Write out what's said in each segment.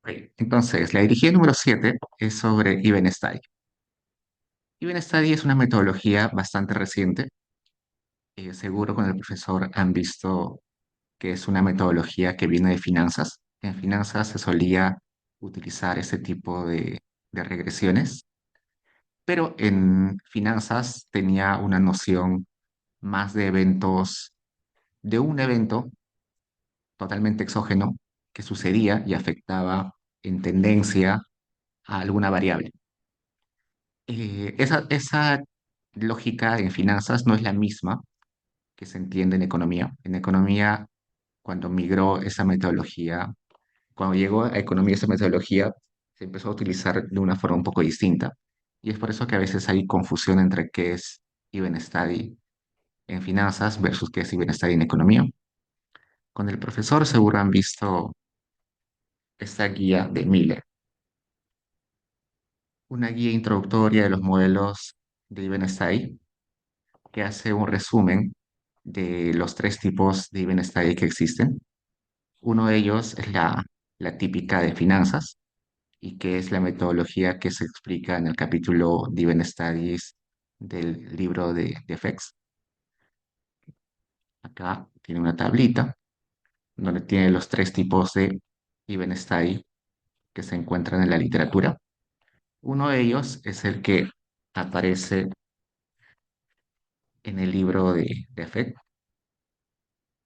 Ok, entonces, la dirigida número 7 es sobre Ibn Study. Ibn Study es una metodología bastante reciente. Seguro con el profesor han visto que es una metodología que viene de finanzas. En finanzas se solía utilizar ese tipo de regresiones, pero en finanzas tenía una noción más de eventos, de un evento totalmente exógeno que sucedía y afectaba en tendencia a alguna variable. Esa lógica en finanzas no es la misma que se entiende en economía. En economía, cuando migró esa metodología, cuando llegó a economía esa metodología, se empezó a utilizar de una forma un poco distinta. Y es por eso que a veces hay confusión entre qué es Even Study en finanzas versus qué es Even Study en economía. Con el profesor seguro han visto esta guía de Miller, una guía introductoria de los modelos de Even Study que hace un resumen de los tres tipos de Even Study que existen. Uno de ellos es la típica de finanzas y que es la metodología que se explica en el capítulo de Even Studies del libro de FX. Acá tiene una tablita donde tiene los tres tipos de Even Study que se encuentran en la literatura. Uno de ellos es el que aparece en el libro de FX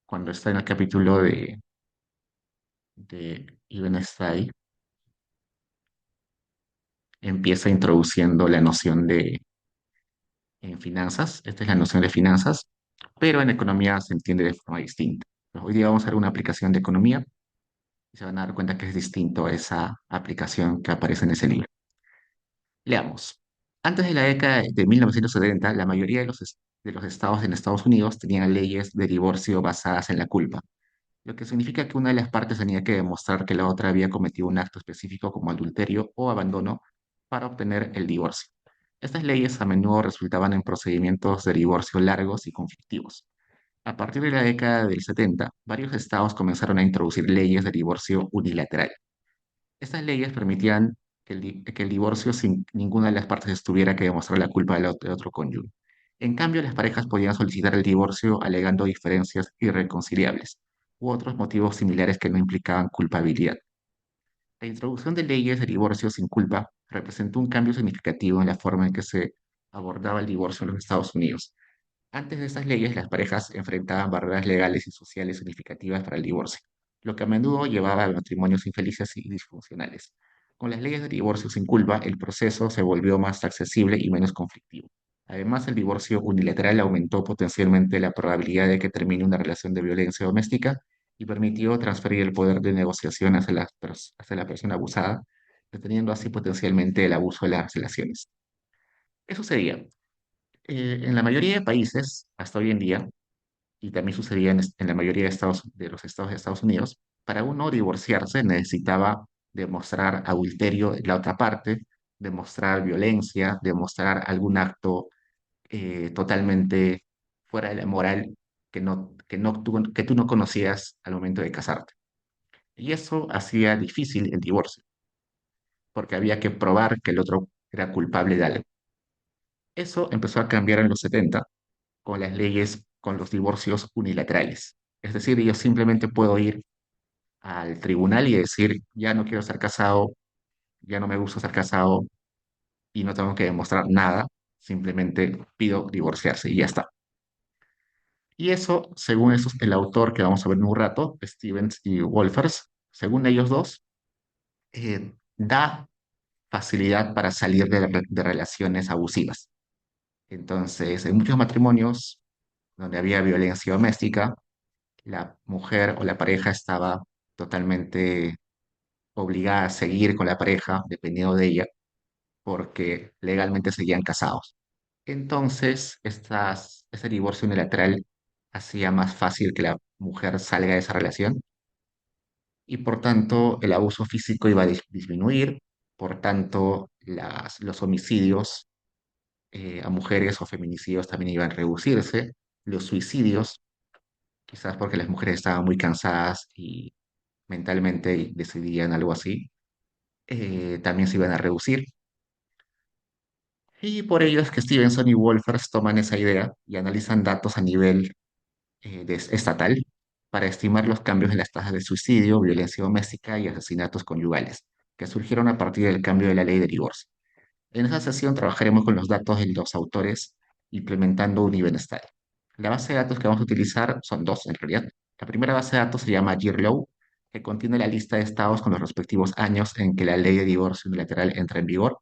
cuando está en el capítulo de Even Study, empieza introduciendo la noción de en finanzas. Esta es la noción de finanzas, pero en economía se entiende de forma distinta. Hoy día vamos a ver una aplicación de economía y se van a dar cuenta que es distinto a esa aplicación que aparece en ese libro. Leamos. Antes de la década de 1970, la mayoría de los estados en Estados Unidos tenían leyes de divorcio basadas en la culpa, lo que significa que una de las partes tenía que demostrar que la otra había cometido un acto específico como adulterio o abandono para obtener el divorcio. Estas leyes a menudo resultaban en procedimientos de divorcio largos y conflictivos. A partir de la década del 70, varios estados comenzaron a introducir leyes de divorcio unilateral. Estas leyes permitían que el divorcio sin ninguna de las partes estuviera que demostrar la culpa del otro cónyuge. En cambio, las parejas podían solicitar el divorcio alegando diferencias irreconciliables u otros motivos similares que no implicaban culpabilidad. La introducción de leyes de divorcio sin culpa representó un cambio significativo en la forma en que se abordaba el divorcio en los Estados Unidos. Antes de estas leyes, las parejas enfrentaban barreras legales y sociales significativas para el divorcio, lo que a menudo llevaba a matrimonios infelices y disfuncionales. Con las leyes de divorcio sin culpa, el proceso se volvió más accesible y menos conflictivo. Además, el divorcio unilateral aumentó potencialmente la probabilidad de que termine una relación de violencia doméstica y permitió transferir el poder de negociación hacia la persona abusada, deteniendo así potencialmente el abuso de las relaciones. ¿Qué sucedía? En la mayoría de países, hasta hoy en día, y también sucedía en la mayoría de los estados de Estados Unidos, para uno divorciarse necesitaba demostrar adulterio de la otra parte, demostrar violencia, demostrar algún acto totalmente fuera de la moral que tú no conocías al momento de casarte. Y eso hacía difícil el divorcio, porque había que probar que el otro era culpable de algo. Eso empezó a cambiar en los 70 con las leyes, con los divorcios unilaterales. Es decir, yo simplemente puedo ir al tribunal y decir, ya no quiero estar casado, ya no me gusta estar casado y no tengo que demostrar nada, simplemente pido divorciarse y ya está. Y eso, según el autor que vamos a ver en un rato, Stevens y Wolfers, según ellos dos, da facilidad para salir de relaciones abusivas. Entonces, en muchos matrimonios donde había violencia doméstica, la mujer o la pareja estaba totalmente obligada a seguir con la pareja, dependiendo de ella, porque legalmente seguían casados. Entonces, ese divorcio unilateral hacía más fácil que la mujer salga de esa relación y por tanto el abuso físico iba a disminuir, por tanto los homicidios a mujeres o feminicidios también iban a reducirse, los suicidios, quizás porque las mujeres estaban muy cansadas y mentalmente decidían algo así, también se iban a reducir. Y por ello es que Stevenson y Wolfers toman esa idea y analizan datos a nivel estatal para estimar los cambios en las tasas de suicidio, violencia doméstica y asesinatos conyugales, que surgieron a partir del cambio de la ley de divorcio. En esa sesión trabajaremos con los datos de los autores implementando un bienestar. La base de datos que vamos a utilizar son dos en realidad. La primera base de datos se llama Yearlow, que contiene la lista de estados con los respectivos años en que la ley de divorcio unilateral entra en vigor.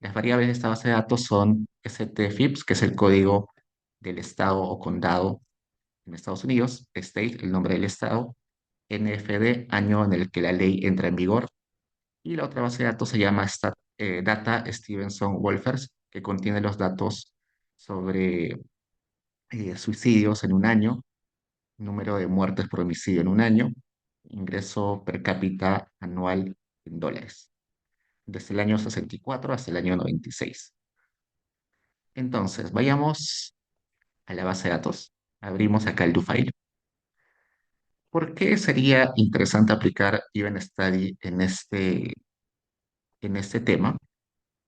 Las variables de esta base de datos son STFIPS, que es el código del estado o condado en Estados Unidos, State, el nombre del estado, NFD, año en el que la ley entra en vigor, y la otra base de datos se llama Data Stevenson Wolfers, que contiene los datos sobre suicidios en un año, número de muertes por homicidio en un año, ingreso per cápita anual en dólares, desde el año 64 hasta el año 96. Entonces, vayamos a la base de datos. Abrimos acá el do file. ¿Por qué sería interesante aplicar Event Study en este tema?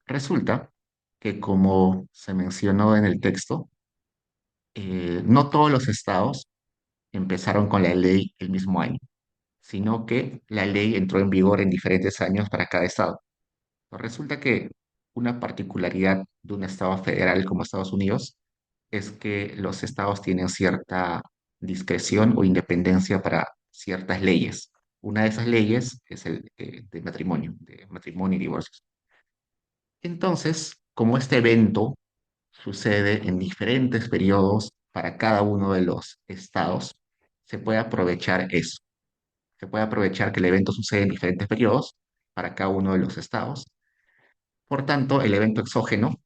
Resulta que, como se mencionó en el texto, no todos los estados empezaron con la ley el mismo año, sino que la ley entró en vigor en diferentes años para cada estado. Pues resulta que una particularidad de un estado federal como Estados Unidos es que los estados tienen cierta discreción o independencia para ciertas leyes. Una de esas leyes es el de matrimonio y divorcios. Entonces, como este evento sucede en diferentes periodos para cada uno de los estados, se puede aprovechar eso. Se puede aprovechar que el evento sucede en diferentes periodos para cada uno de los estados. Por tanto, el evento exógeno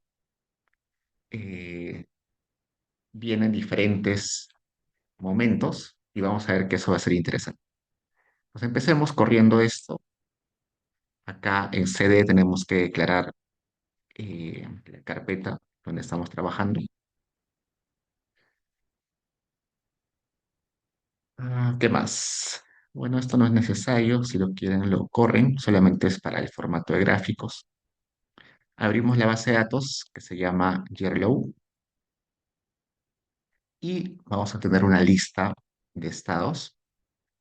eh, viene en diferentes momentos y vamos a ver que eso va a ser interesante. Pues empecemos corriendo esto. Acá en CD tenemos que declarar la carpeta donde estamos trabajando. ¿Qué más? Bueno, esto no es necesario. Si lo quieren, lo corren. Solamente es para el formato de gráficos. Abrimos la base de datos que se llama Yerlow y vamos a tener una lista de estados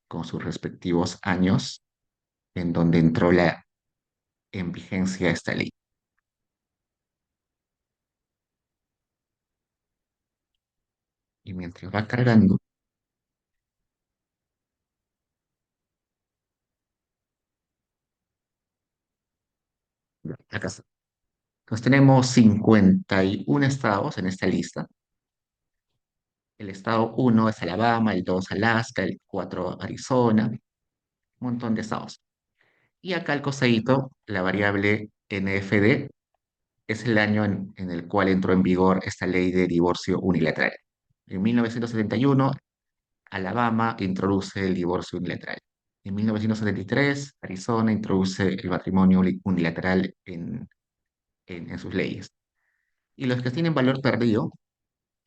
con sus respectivos años en donde entró en vigencia esta ley. Y mientras va cargando, acá está. Entonces tenemos 51 estados en esta lista. El estado uno es Alabama, el 2 Alaska, el 4 Arizona, un montón de estados. Y acá al costadito, la variable NFD es el año en el cual entró en vigor esta ley de divorcio unilateral. En 1971, Alabama introduce el divorcio unilateral. En 1973, Arizona introduce el matrimonio unilateral en sus leyes. Y los que tienen valor perdido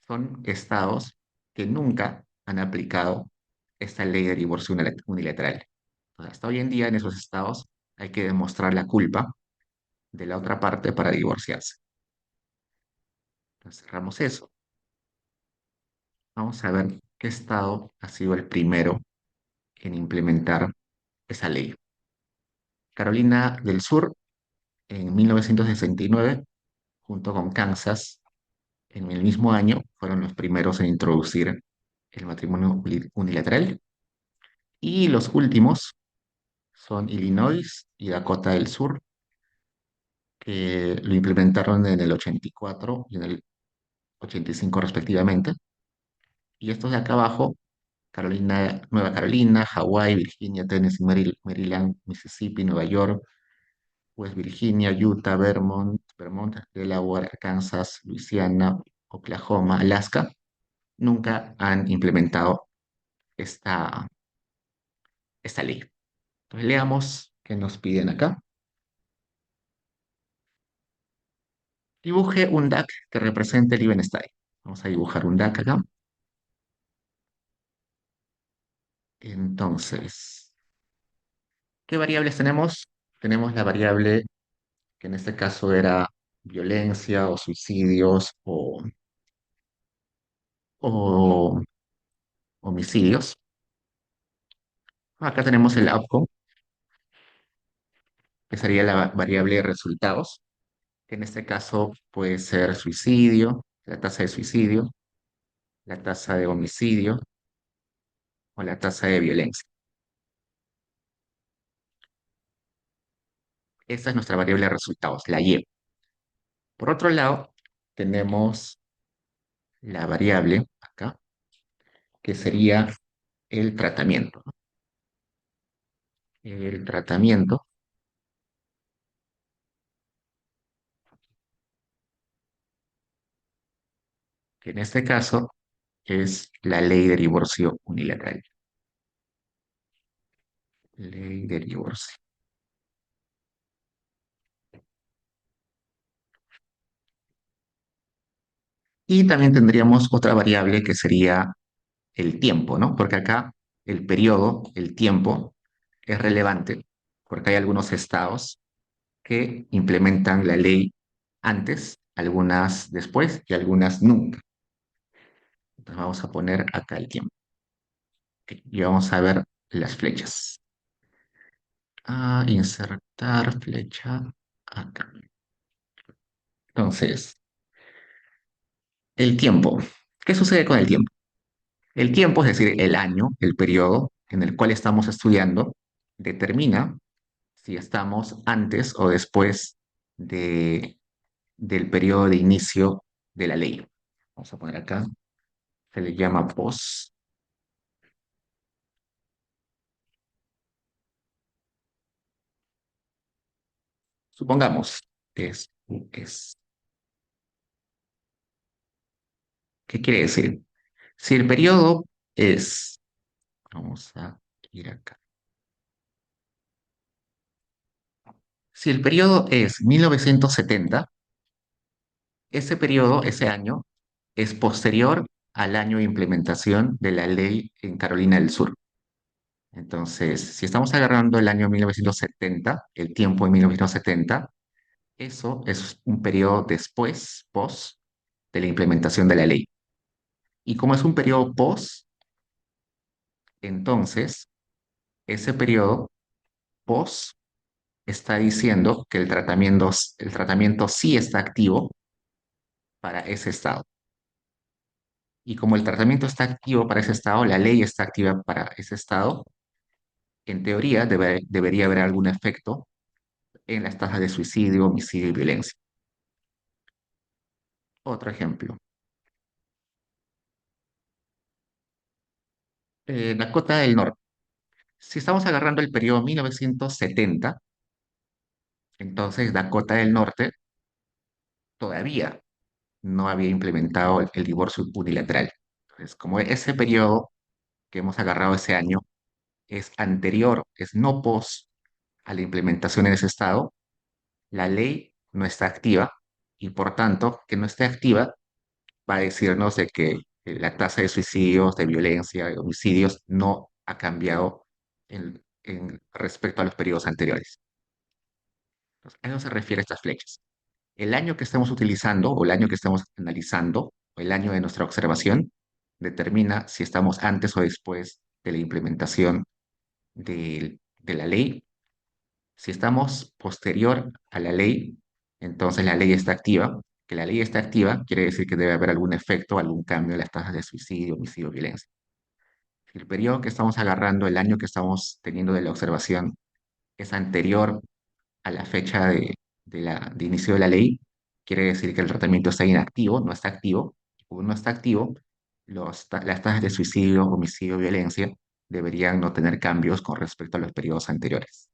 son estados que nunca han aplicado esta ley de divorcio unilateral. Hasta hoy en día en esos estados hay que demostrar la culpa de la otra parte para divorciarse. Entonces, cerramos eso. Vamos a ver qué estado ha sido el primero en implementar esa ley. Carolina del Sur en 1969, junto con Kansas, en el mismo año, fueron los primeros en introducir el matrimonio unilateral. Y los últimos son Illinois y Dakota del Sur, que lo implementaron en el 84 y en el 85 respectivamente. Y estos de acá abajo, Nueva Carolina, Hawái, Virginia, Tennessee, Maryland, Mississippi, Nueva York, West Virginia, Utah, Vermont, Delaware, Kansas, Luisiana, Oklahoma, Alaska, nunca han implementado esta, esta ley. Entonces leamos qué nos piden acá. Dibuje un DAC que represente el Liebenstein. Vamos a dibujar un DAC acá. Entonces, ¿qué variables tenemos? tenemos la variable que en este caso era violencia o suicidios o homicidios. Acá tenemos el outcome, que sería la variable de resultados, que en este caso puede ser suicidio, la tasa de suicidio, la tasa de homicidio o la tasa de violencia. Esa es nuestra variable de resultados, la Y. Por otro lado, tenemos la variable acá, que sería el tratamiento, ¿no? El tratamiento, que en este caso es la ley de divorcio unilateral. Ley de divorcio. Y también tendríamos otra variable que sería el tiempo, ¿no? Porque acá el periodo, el tiempo, es relevante porque hay algunos estados que implementan la ley antes, algunas después y algunas nunca. Entonces vamos a poner acá el tiempo. Ok, y vamos a ver las flechas. Insertar flecha acá. Entonces, el tiempo. ¿Qué sucede con el tiempo? El tiempo, es decir, el año, el periodo en el cual estamos estudiando, determina si estamos antes o después de, del periodo de inicio de la ley. Vamos a poner acá, se le llama pos. Supongamos, es. ¿Qué quiere decir? Si el periodo es, vamos a ir acá. Si el periodo es 1970, ese periodo, ese año, es posterior al año de implementación de la ley en Carolina del Sur. Entonces, si estamos agarrando el año 1970, el tiempo de 1970, eso es un periodo después, post, de la implementación de la ley. Y como es un periodo post, entonces ese periodo post está diciendo que el tratamiento sí está activo para ese estado. Y como el tratamiento está activo para ese estado, la ley está activa para ese estado, en teoría debería haber algún efecto en las tasas de suicidio, homicidio y violencia. Otro ejemplo. Dakota del Norte. Si estamos agarrando el periodo 1970, entonces Dakota del Norte todavía no había implementado el divorcio unilateral. Entonces, como ese periodo que hemos agarrado ese año es anterior, es no post a la implementación en ese estado, la ley no está activa y por tanto, que no esté activa va a decirnos de que la tasa de suicidios, de violencia, de homicidios no ha cambiado en respecto a los periodos anteriores. Entonces, a eso se refiere estas flechas. El año que estamos utilizando o el año que estamos analizando o el año de nuestra observación determina si estamos antes o después de la implementación de la ley. Si estamos posterior a la ley, entonces la ley está activa. Que la ley está activa quiere decir que debe haber algún efecto, algún cambio en las tasas de suicidio, homicidio, violencia. Si el periodo que estamos agarrando, el año que estamos teniendo de la observación, es anterior a la fecha de inicio de la ley, quiere decir que el tratamiento está inactivo, no está activo. Como no está activo, las tasas de suicidio, homicidio, violencia deberían no tener cambios con respecto a los periodos anteriores.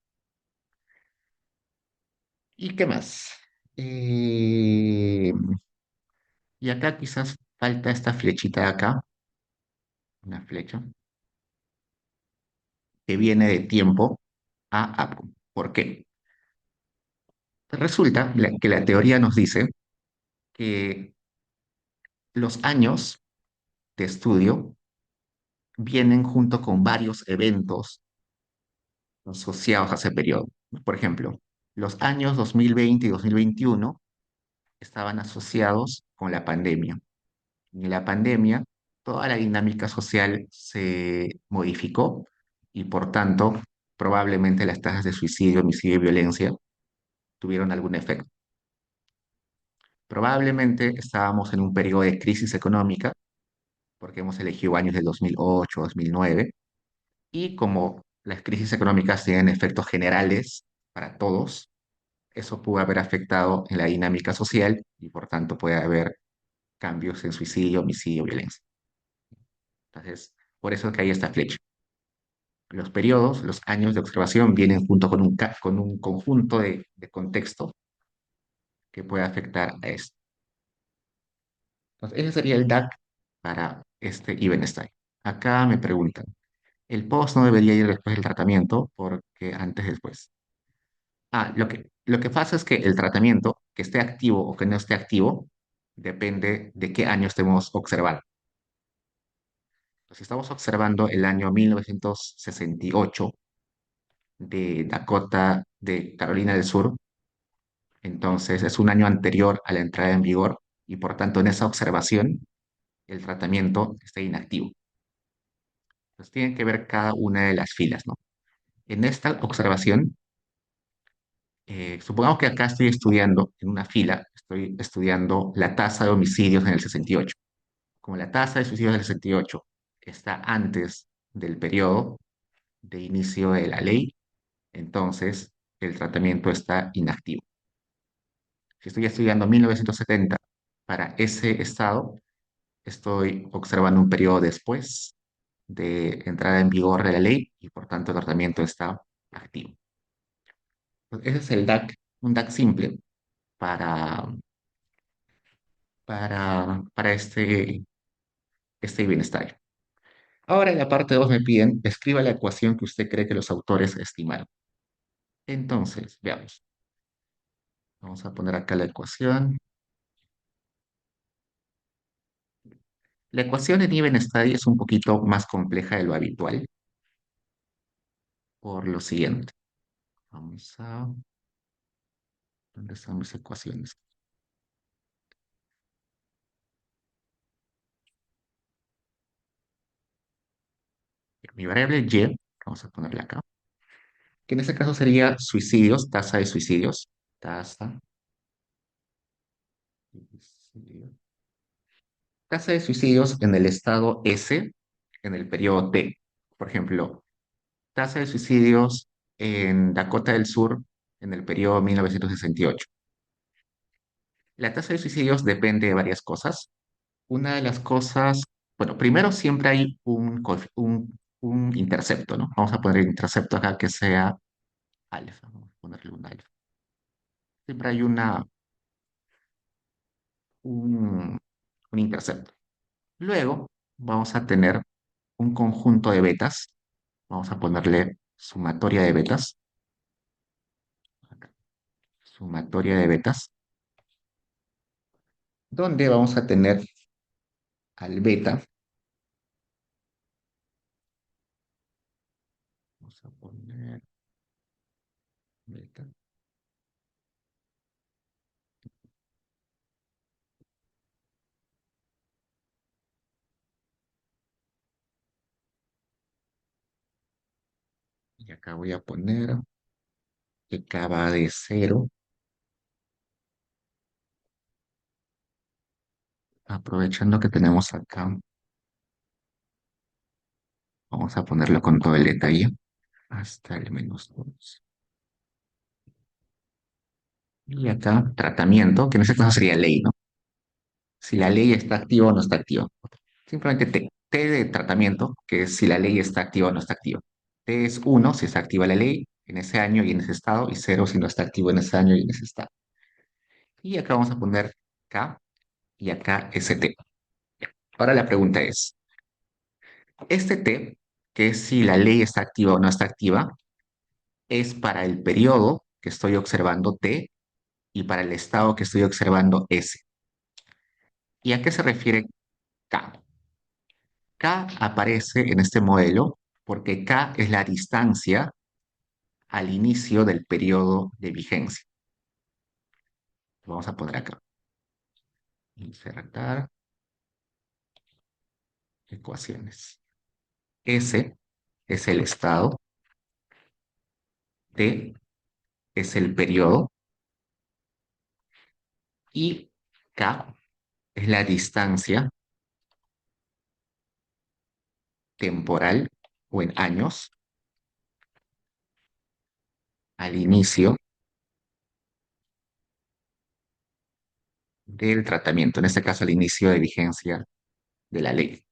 ¿Y qué más? Eh, y acá quizás falta esta flechita de acá, una flecha, que viene de tiempo a outcome. ¿Por qué? Resulta que la teoría nos dice que los años de estudio vienen junto con varios eventos asociados a ese periodo. Por ejemplo, los años 2020 y 2021 estaban asociados con la pandemia. En la pandemia, toda la dinámica social se modificó y por tanto, probablemente las tasas de suicidio, homicidio y violencia tuvieron algún efecto. Probablemente estábamos en un periodo de crisis económica, porque hemos elegido años de 2008, 2009, y como las crisis económicas tienen efectos generales para todos, eso puede haber afectado en la dinámica social y por tanto puede haber cambios en suicidio, homicidio, violencia. Entonces, por eso es que hay esta flecha. Los periodos, los años de observación vienen junto con con un conjunto de contexto que puede afectar a esto. Entonces, ese sería el DAC para este Evenstein. Acá me preguntan, el post no debería ir después del tratamiento porque antes después. Lo que pasa es que el tratamiento, que esté activo o que no esté activo, depende de qué año estemos observando. Si estamos observando el año 1968 de Dakota, de Carolina del Sur, entonces es un año anterior a la entrada en vigor y por tanto en esa observación el tratamiento está inactivo. Entonces tienen que ver cada una de las filas, ¿no? En esta observación, supongamos que acá estoy estudiando en una fila, estoy estudiando la tasa de homicidios en el 68. Como la tasa de suicidios del 68 está antes del periodo de inicio de la ley, entonces el tratamiento está inactivo. Si estoy estudiando 1970 para ese estado, estoy observando un periodo después de entrada en vigor de la ley y por tanto el tratamiento está activo. Pues ese es el DAC, un DAC simple para, para este bienestar. Ahora en la parte 2 me piden, escriba la ecuación que usted cree que los autores estimaron. Entonces, veamos. Vamos a poner acá la ecuación. La ecuación en Even Study es un poquito más compleja de lo habitual por lo siguiente. Vamos a... ¿Dónde están mis ecuaciones? Mi variable y, vamos a ponerla acá, que en este caso sería suicidios, tasa de suicidios, tasa, suicidio- tasa de suicidios en el estado S en el periodo T. Por ejemplo, tasa de suicidios en Dakota del Sur en el periodo 1968. La tasa de suicidios depende de varias cosas. Una de las cosas, bueno, primero siempre hay un intercepto, ¿no? Vamos a poner el intercepto acá que sea alfa, vamos a ponerle un alfa. Siempre hay un, un intercepto. Luego vamos a tener un conjunto de betas, vamos a ponerle sumatoria de betas, acá, sumatoria de betas, donde vamos a tener al beta, vamos a poner beta, y acá voy a poner que acaba de cero, aprovechando que tenemos acá, vamos a ponerlo con todo el detalle, hasta el -2. Y acá, tratamiento, que en este caso sería ley, ¿no? Si la ley está activa o no está activa. Simplemente T. T de tratamiento, que es si la ley está activa o no está activa. T es 1 si está activa la ley en ese año y en ese estado, y 0 si no está activo en ese año y en ese estado. Y acá vamos a poner K y acá ST. Ahora la pregunta es, este T, que es si la ley está activa o no está activa, es para el periodo que estoy observando T y para el estado que estoy observando S. ¿Y a qué se refiere K? K aparece en este modelo porque K es la distancia al inicio del periodo de vigencia. Vamos a poner acá. Insertar ecuaciones. S es el estado, T es el periodo y K es la distancia temporal o en años al inicio del tratamiento, en este caso al inicio de vigencia de la ley.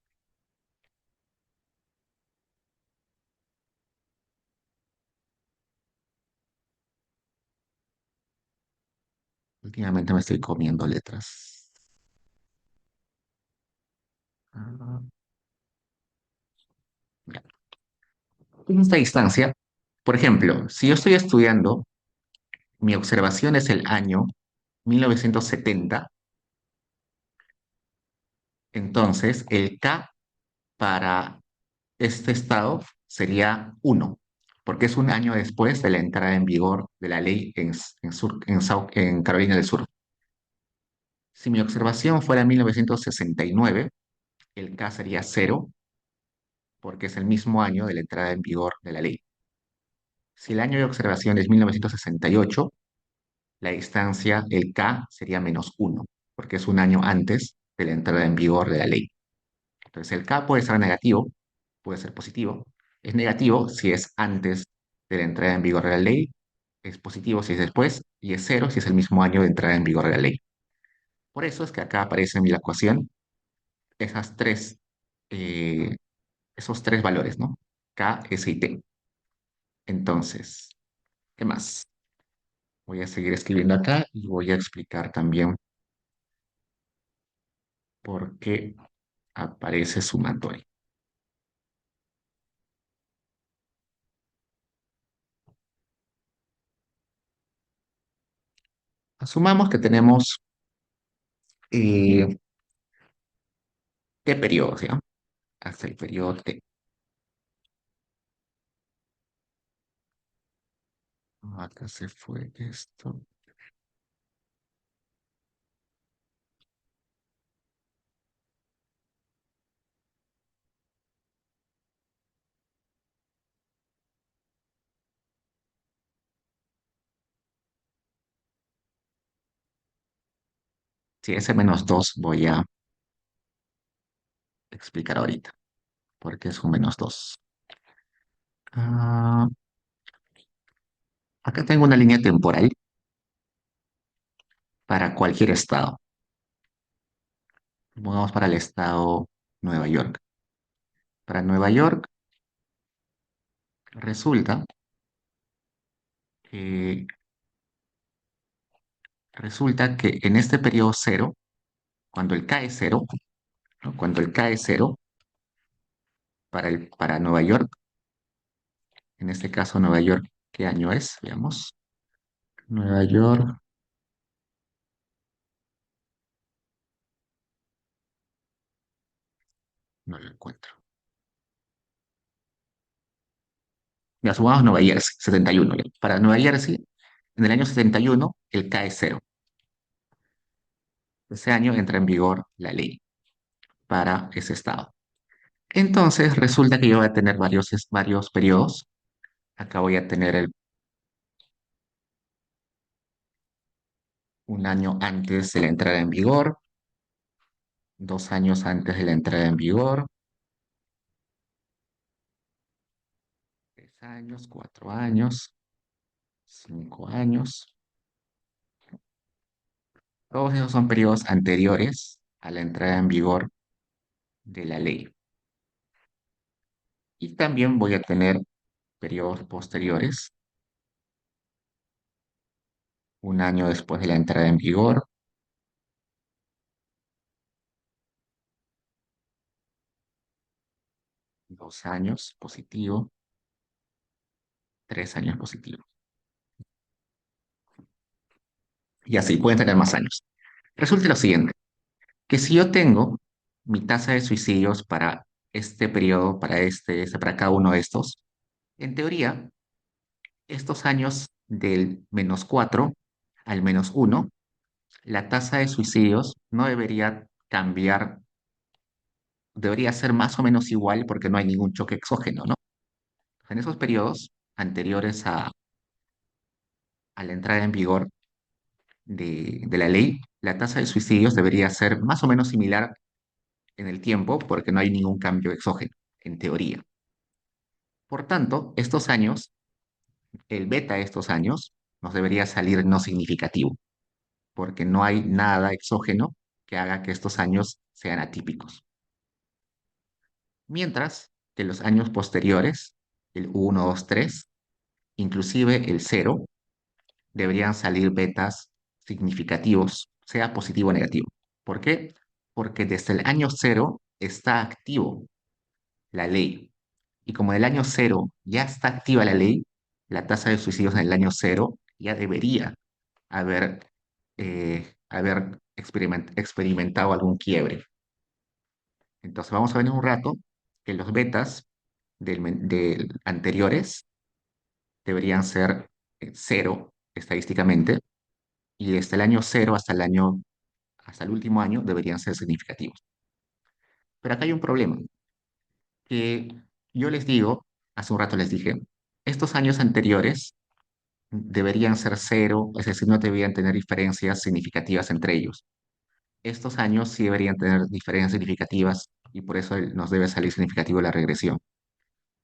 Últimamente me estoy comiendo letras. Ah, ya. En esta distancia, por ejemplo, si yo estoy estudiando, mi observación es el año 1970, entonces el K para este estado sería 1, porque es un año después de la entrada en vigor de la ley en Carolina del Sur. Si mi observación fuera 1969, el K sería 0, porque es el mismo año de la entrada en vigor de la ley. Si el año de observación es 1968, la distancia, el K, sería -1, porque es un año antes de la entrada en vigor de la ley. Entonces el K puede ser negativo, puede ser positivo. Es negativo si es antes de la entrada en vigor de la ley, es positivo si es después, y es 0 si es el mismo año de entrada en vigor de la ley. Por eso es que acá aparece en mi ecuación esas tres, eh, esos tres valores, ¿no? K, S y T. Entonces, ¿qué más? Voy a seguir escribiendo acá y voy a explicar también por qué aparece sumatorio. Asumamos que tenemos T periodos, ¿ya? Hasta el periodo T. Acá se fue esto. Sí, ese -2 voy a explicar ahorita, porque es un -2. Ah, acá tengo una línea temporal para cualquier estado. Vamos para el estado Nueva York. Para Nueva York, resulta que, resulta que en este periodo cero, cuando el K es cero, ¿no? Cuando el K es cero, para Nueva York, en este caso Nueva York, ¿qué año es? Veamos. Nueva York, no lo encuentro. Ya sumamos Nueva Jersey, 71. Para Nueva Jersey, en el año 71, el K es cero. Ese año entra en vigor la ley para ese estado. Entonces, resulta que yo voy a tener varios periodos. Acá voy a tener un año antes de la entrada en vigor, 2 años antes de la entrada en vigor, 3 años, 4 años, 5 años. Todos esos son periodos anteriores a la entrada en vigor de la ley. Y también voy a tener periodos posteriores, un año después de la entrada en vigor, 2 años positivo, 3 años positivo. Y así pueden tener más años. Resulta lo siguiente, que si yo tengo mi tasa de suicidios para este periodo, para para cada uno de estos, en teoría, Estos años del -4 al -1, la tasa de suicidios no debería cambiar, debería ser más o menos igual porque no hay ningún choque exógeno, ¿no? En esos periodos anteriores a la entrada en vigor de la ley, la tasa de suicidios debería ser más o menos similar en el tiempo porque no hay ningún cambio exógeno, en teoría. Por tanto, estos años, el beta de estos años, nos debería salir no significativo, porque no hay nada exógeno que haga que estos años sean atípicos. Mientras que los años posteriores, el 1, 2, 3, inclusive el 0, deberían salir betas significativos, sea positivo o negativo. ¿Por qué? Porque desde el año 0 está activo la ley. Y como en el año 0 ya está activa la ley, la tasa de suicidios en el año 0 ya debería haber experimentado algún quiebre. Entonces vamos a ver en un rato que los betas del anteriores deberían ser 0 estadísticamente, y desde el año 0 hasta el último año deberían ser significativos. Pero acá hay un problema, que yo les digo, hace un rato les dije, estos años anteriores deberían ser 0, es decir, no deberían tener diferencias significativas entre ellos. Estos años sí deberían tener diferencias significativas y por eso nos debe salir significativo la regresión.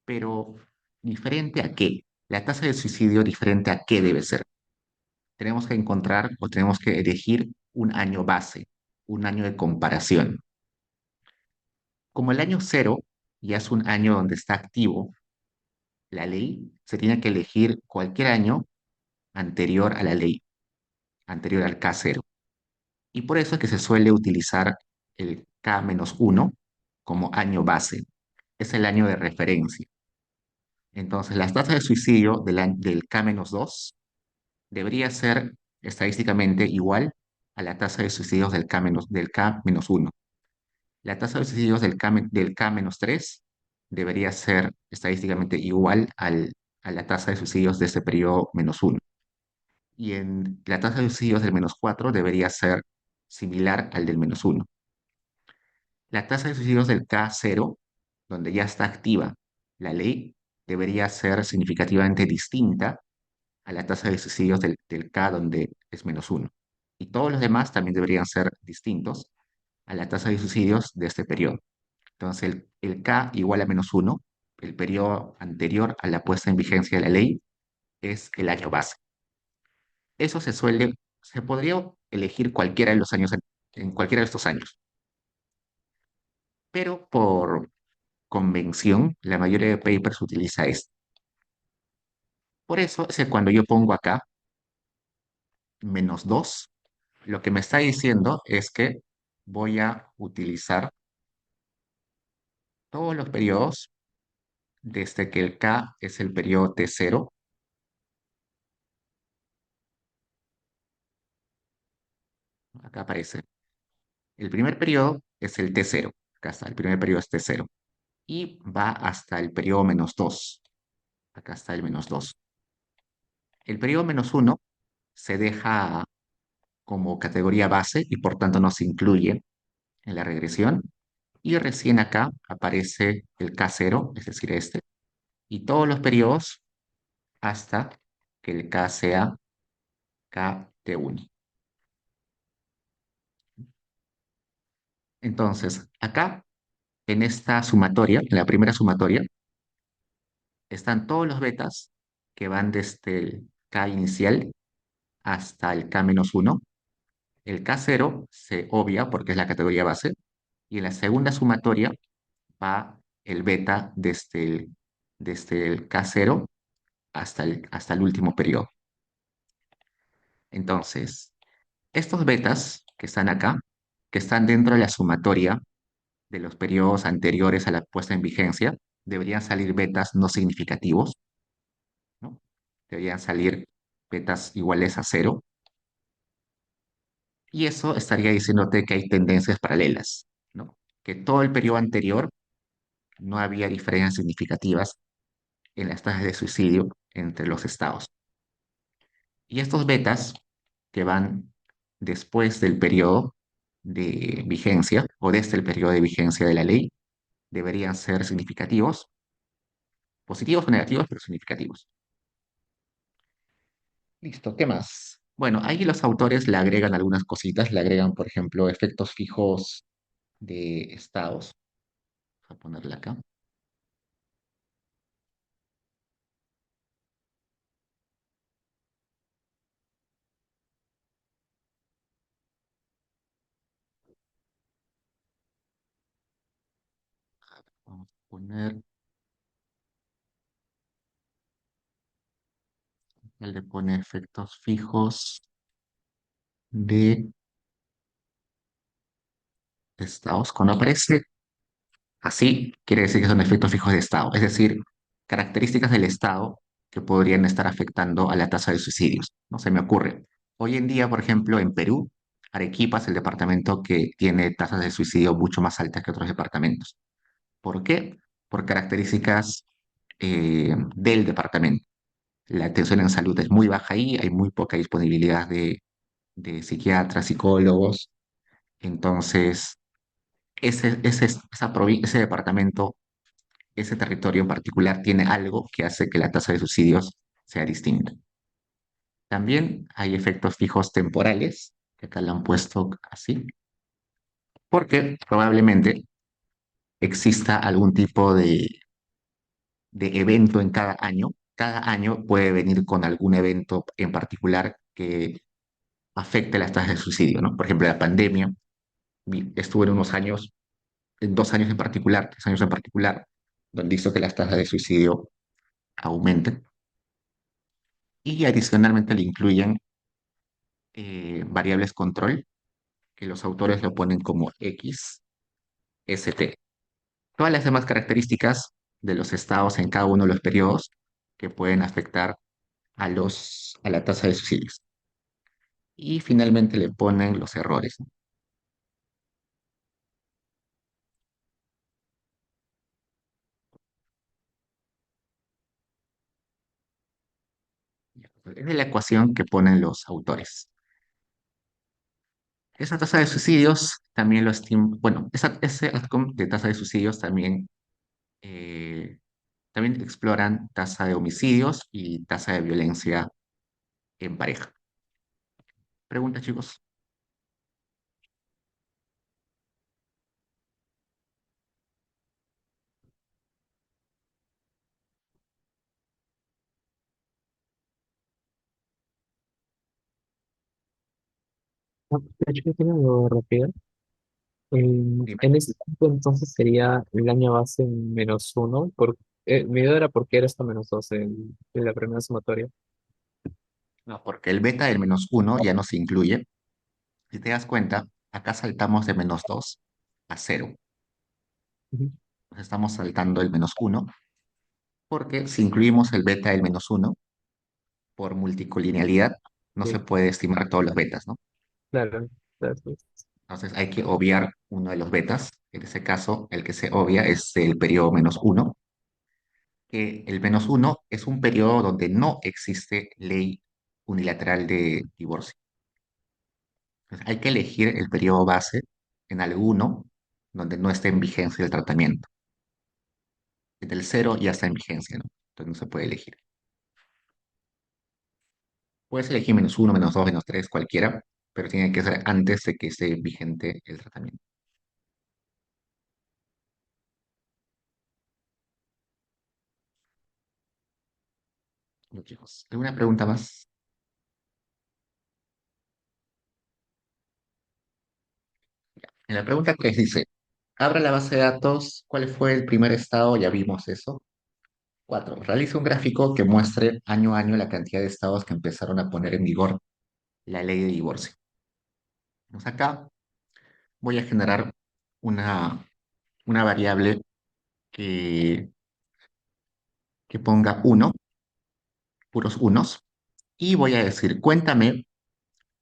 Pero, ¿diferente a qué? La tasa de suicidio, ¿diferente a qué debe ser? Tenemos que encontrar o tenemos que elegir un año base, un año de comparación. Como el año 0 ya es un año donde está activo la ley, se tiene que elegir cualquier año anterior a la ley, anterior al K0. Y por eso es que se suele utilizar el K-1 como año base. Es el año de referencia. Entonces, las tasas de suicidio del K-2 debería ser estadísticamente igual a la tasa de suicidios del K-1. La tasa de suicidios del K-3 debería ser estadísticamente igual a la tasa de suicidios de este periodo -1. Y en la tasa de suicidios del -4 debería ser similar al del -1. La tasa de suicidios del K0, donde ya está activa la ley, debería ser significativamente distinta a la tasa de suicidios del K donde es -1. Y todos los demás también deberían ser distintos a la tasa de suicidios de este periodo. Entonces, el K igual a -1, el periodo anterior a la puesta en vigencia de la ley, es el año base. Eso se podría elegir cualquiera de los años en cualquiera de estos años, pero por convención, la mayoría de papers utiliza esto. Por eso es que cuando yo pongo acá -2, lo que me está diciendo es que voy a utilizar todos los periodos desde que el K es el periodo T0. Acá aparece. El primer periodo es el T0. Acá está, el primer periodo es T0. Y va hasta el periodo -2. Acá está el -2. El periodo -1 se deja como categoría base y por tanto no se incluye en la regresión. Y recién acá aparece el K0, es decir, este, y todos los periodos hasta que el K sea KT1. Entonces, acá, en esta sumatoria, en la primera sumatoria, están todos los betas que van desde el K inicial hasta el K-1. El K0 se obvia porque es la categoría base. Y en la segunda sumatoria va el beta desde el K0 hasta el último periodo. Entonces, estos betas que están acá, que están dentro de la sumatoria de los periodos anteriores a la puesta en vigencia, deberían salir betas no significativos, ¿no? Deberían salir betas iguales a 0. Y eso estaría diciéndote que hay tendencias paralelas, ¿no? Que todo el periodo anterior no había diferencias significativas en las tasas de suicidio entre los estados. Y estos betas que van después del periodo de vigencia o desde el periodo de vigencia de la ley deberían ser significativos, positivos o negativos, pero significativos. Listo, ¿qué más? Bueno, ahí los autores le agregan algunas cositas, le agregan, por ejemplo, efectos fijos de estados. Voy a ponerla acá. Vamos a poner, él le pone efectos fijos de estados. Cuando aparece así, quiere decir que son efectos fijos de estado, es decir, características del estado que podrían estar afectando a la tasa de suicidios. No se me ocurre. Hoy en día, por ejemplo, en Perú, Arequipa es el departamento que tiene tasas de suicidio mucho más altas que otros departamentos. ¿Por qué? Por características del departamento. La atención en salud es muy baja ahí, hay muy poca disponibilidad de psiquiatras, psicólogos. Entonces, ese departamento, ese territorio en particular tiene algo que hace que la tasa de suicidios sea distinta. También hay efectos fijos temporales, que acá lo han puesto así, porque probablemente exista algún tipo de evento en cada año. Cada año puede venir con algún evento en particular que afecte las tasas de suicidio, ¿no? Por ejemplo, la pandemia, estuvo en unos años, en 2 años en particular, 3 años en particular, donde hizo que las tasas de suicidio aumenten. Y adicionalmente le incluyen variables control, que los autores lo ponen como X, ST. Todas las demás características de los estados en cada uno de los periodos que pueden afectar a la tasa de suicidios. Y finalmente le ponen los errores, ¿no? Es de la ecuación que ponen los autores. Esa tasa de suicidios también lo estima, bueno, ese outcome de tasa de suicidios también, también exploran tasa de homicidios y tasa de violencia en pareja. Pregunta, chicos. De hecho, yo tengo algo rápido. Dime. En ese punto entonces sería el año base -1. Mi duda era por qué era hasta -2 en la primera sumatoria. No, porque el beta del -1 ya no se incluye. Si te das cuenta, acá saltamos de -2 a 0. Ujú. Entonces estamos saltando el -1 porque si incluimos el beta del -1 por multicolinealidad, no se Sí, puede estimar todos los betas, ¿no? claro. Claro, sí. Entonces hay que obviar uno de los betas. En ese caso, el que se obvia es el periodo -1, que el -1 es un periodo donde no existe ley unilateral de divorcio. Entonces, hay que elegir el periodo base en alguno donde no esté en vigencia el tratamiento. Desde el 0 ya está en vigencia, ¿no? Entonces no se puede elegir. Puedes elegir -1, -2, -3, cualquiera, pero tiene que ser antes de que esté vigente el tratamiento. Bueno, chicos, ¿alguna pregunta más? En la pregunta 3 dice, abra la base de datos, ¿cuál fue el primer estado? Ya vimos eso. 4. Realiza un gráfico que muestre año a año la cantidad de estados que empezaron a poner en vigor la ley de divorcio. Pues acá voy a generar una, una variable que, que ponga uno, puros unos, y voy a decir, cuéntame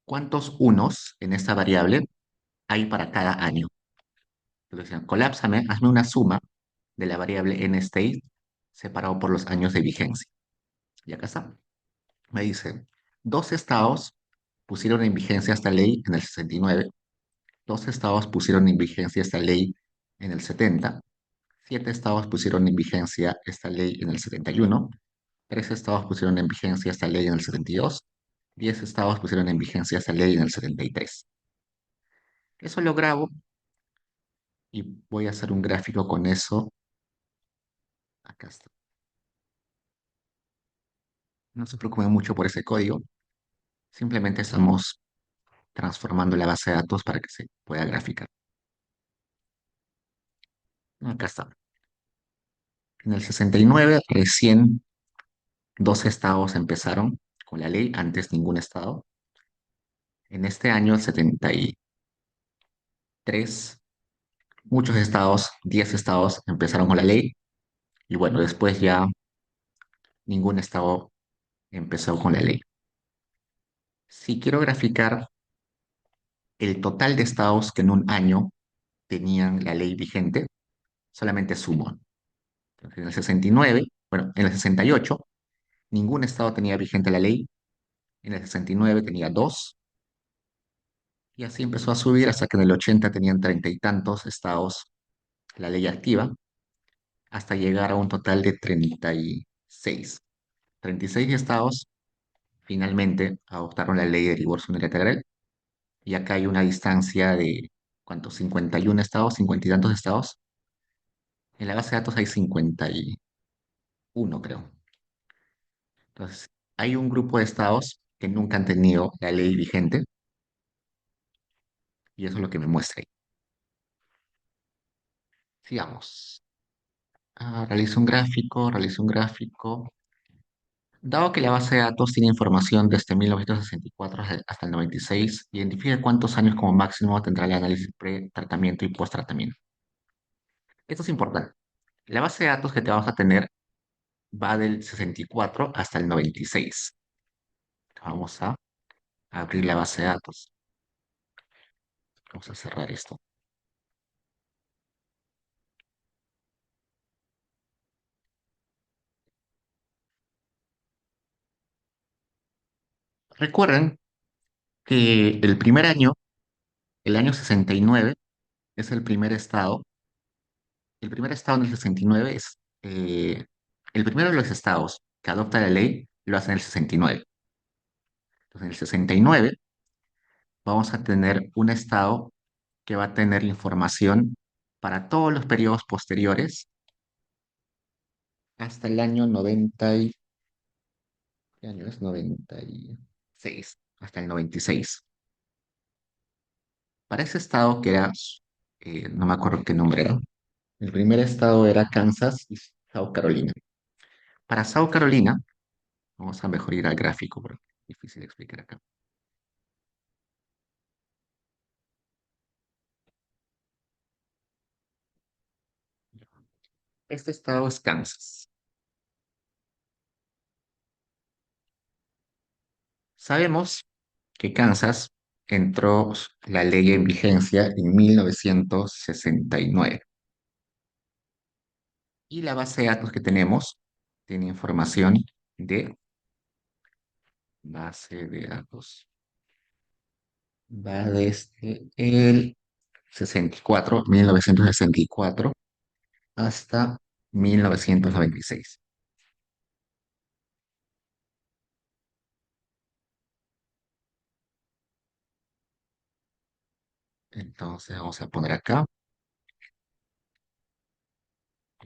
cuántos unos en esta variable hay para cada año. Entonces, colápsame, hazme una suma de la variable n state separado por los años de vigencia. Y acá está. Me dice, dos estados pusieron en vigencia esta ley en el 69, dos estados pusieron en vigencia esta ley en el 70, siete estados pusieron en vigencia esta ley en el 71, tres estados pusieron en vigencia esta ley en el 72, 10 estados pusieron en vigencia esta ley en el 73. Eso lo grabo y voy a hacer un gráfico con eso. Acá está. No se preocupen mucho por ese código. Simplemente estamos transformando la base de datos para que se pueda graficar. Acá está. En el 69 recién dos estados empezaron con la ley, antes ningún estado. En este año, el 73, muchos estados, 10 estados empezaron con la ley. Y bueno, después ya ningún estado empezó con la ley. Si quiero graficar el total de estados que en un año tenían la ley vigente, solamente sumo. Entonces, en el 69, bueno, en el 68, ningún estado tenía vigente la ley. En el 69 tenía dos. Y así empezó a subir hasta que en el 80 tenían treinta y tantos estados la ley activa, hasta llegar a un total de 36. 36 estados finalmente adoptaron la ley de divorcio unilateral. Y acá hay una distancia de, ¿cuántos? 51 estados, 50 y tantos estados. En la base de datos hay 51, creo. Entonces, hay un grupo de estados que nunca han tenido la ley vigente y eso es lo que me muestra ahí. Sigamos. Realizo un gráfico. Dado que la base de datos tiene información desde 1964 hasta el 96, identifica cuántos años como máximo tendrá el análisis pre-tratamiento y post-tratamiento. Esto es importante. La base de datos que te vamos a tener va del 64 hasta el 96. Vamos a abrir la base de datos. Vamos a cerrar esto. Recuerden que el primer año, el año 69, es el primer estado. El primer estado en el 69 es el primero de los estados que adopta la ley, lo hace en el 69. Entonces, en el 69 vamos a tener un estado que va a tener información para todos los periodos posteriores hasta el año 90 y, ¿qué año es? 96, hasta el 96. Para ese estado que era, no me acuerdo qué nombre era, el primer estado era Kansas y South Carolina. Para South Carolina, vamos a mejor ir al gráfico porque es difícil de explicar acá. Este estado es Kansas. Sabemos que Kansas entró la ley en vigencia en 1969 y la base de datos que tenemos tiene información de base de datos. Va desde el 64, 1964 hasta 1996. Entonces vamos a poner acá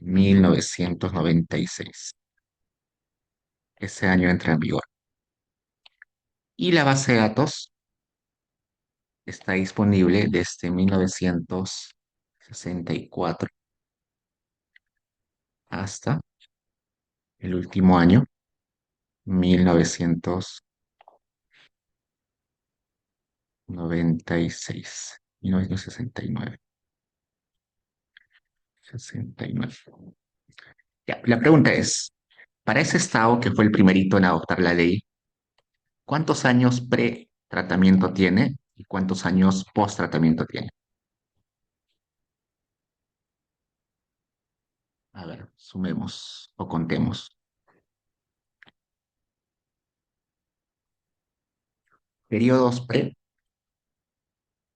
1996. Ese año entra en vigor. Y la base de datos está disponible desde 1964 hasta el último año, 1996, 1969. 69. Ya, la pregunta es, para ese estado que fue el primerito en adoptar la ley, ¿cuántos años pre-tratamiento tiene y cuántos años post-tratamiento tiene? A ver, sumemos o contemos. Periodos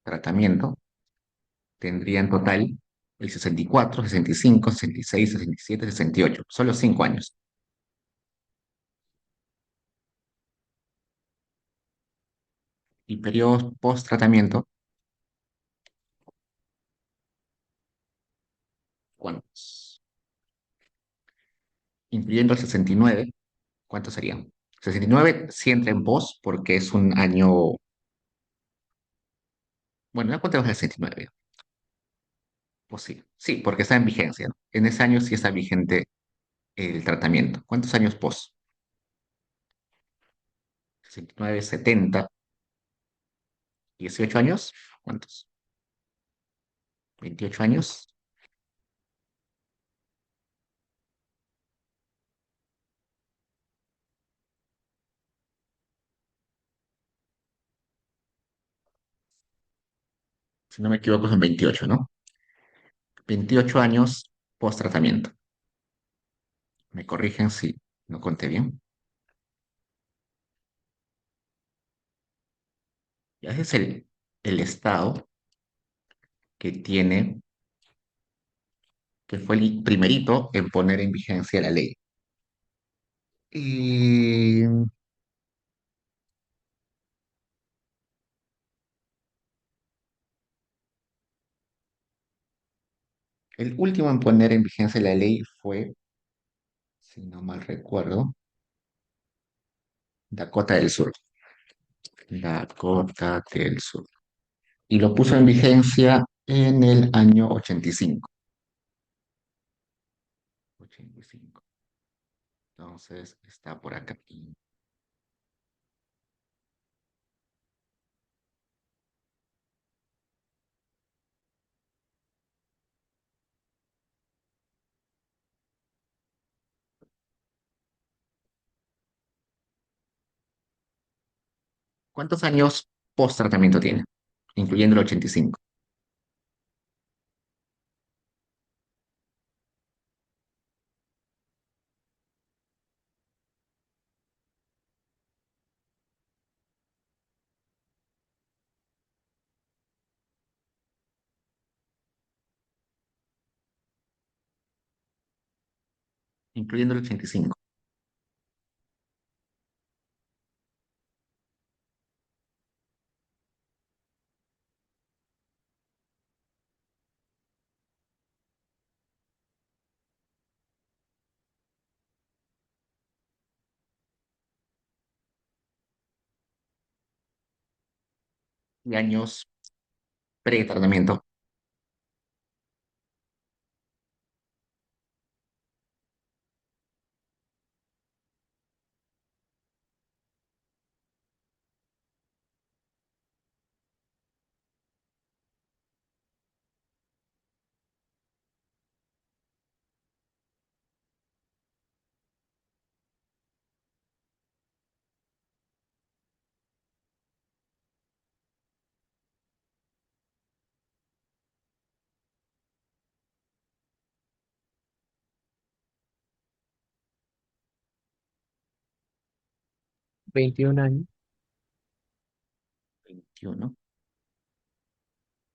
pre-tratamiento tendría en total el 64, 65, 66, 67, 68, solo 5 años. Y periodos post-tratamiento, ¿cuántos? Incluyendo el 69, ¿cuántos serían? 69 sí entra en post porque es un año, bueno, no contemos el 69, pues sí, sí, porque está en vigencia, ¿no? En ese año sí está vigente el tratamiento. ¿Cuántos años post? 69, 70, 18 años, ¿cuántos? 28 años, si no me equivoco son 28, ¿no? 28 años post tratamiento. Me corrigen si no conté bien. Y ese es el estado que tiene, que fue el primerito en poner en vigencia la ley. Y el último en poner en vigencia la ley fue, si no mal recuerdo, Dakota del Sur. Dakota del Sur. Y lo puso en vigencia en el año 85. 85. Entonces está por acá. ¿Cuántos años post tratamiento tiene? Incluyendo el 85. Incluyendo el 85. Y años pre-tratamiento. ¿21 años? 21.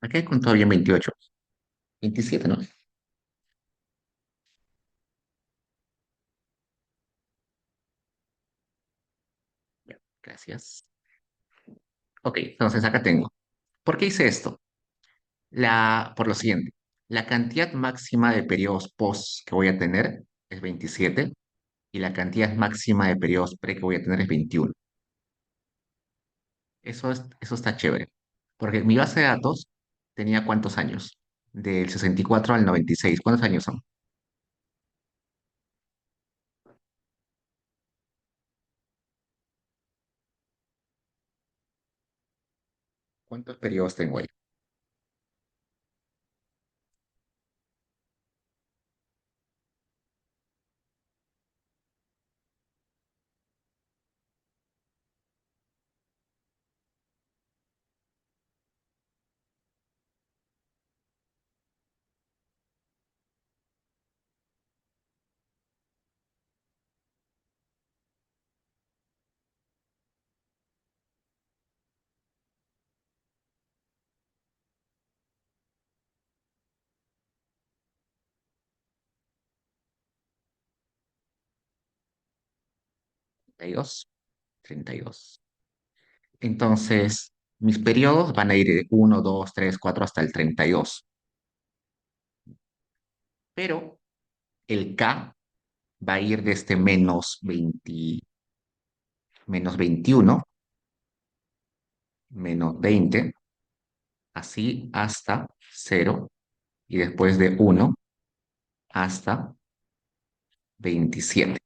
Acá contó bien 28. 27, ¿no? Ya, gracias. Ok, entonces acá tengo. ¿Por qué hice esto? Por lo siguiente. La cantidad máxima de periodos post que voy a tener es 27 y la cantidad máxima de periodos pre que voy a tener es 21. Eso está chévere. Porque mi base de datos tenía ¿cuántos años? Del 64 al 96. ¿Cuántos años son? ¿Cuántos periodos tengo ahí? 32, 32. Entonces, mis periodos van a ir de 1, 2, 3, 4 hasta el 32. Pero el K va a ir desde menos 21, menos 20, así hasta 0, y después de 1 hasta 27.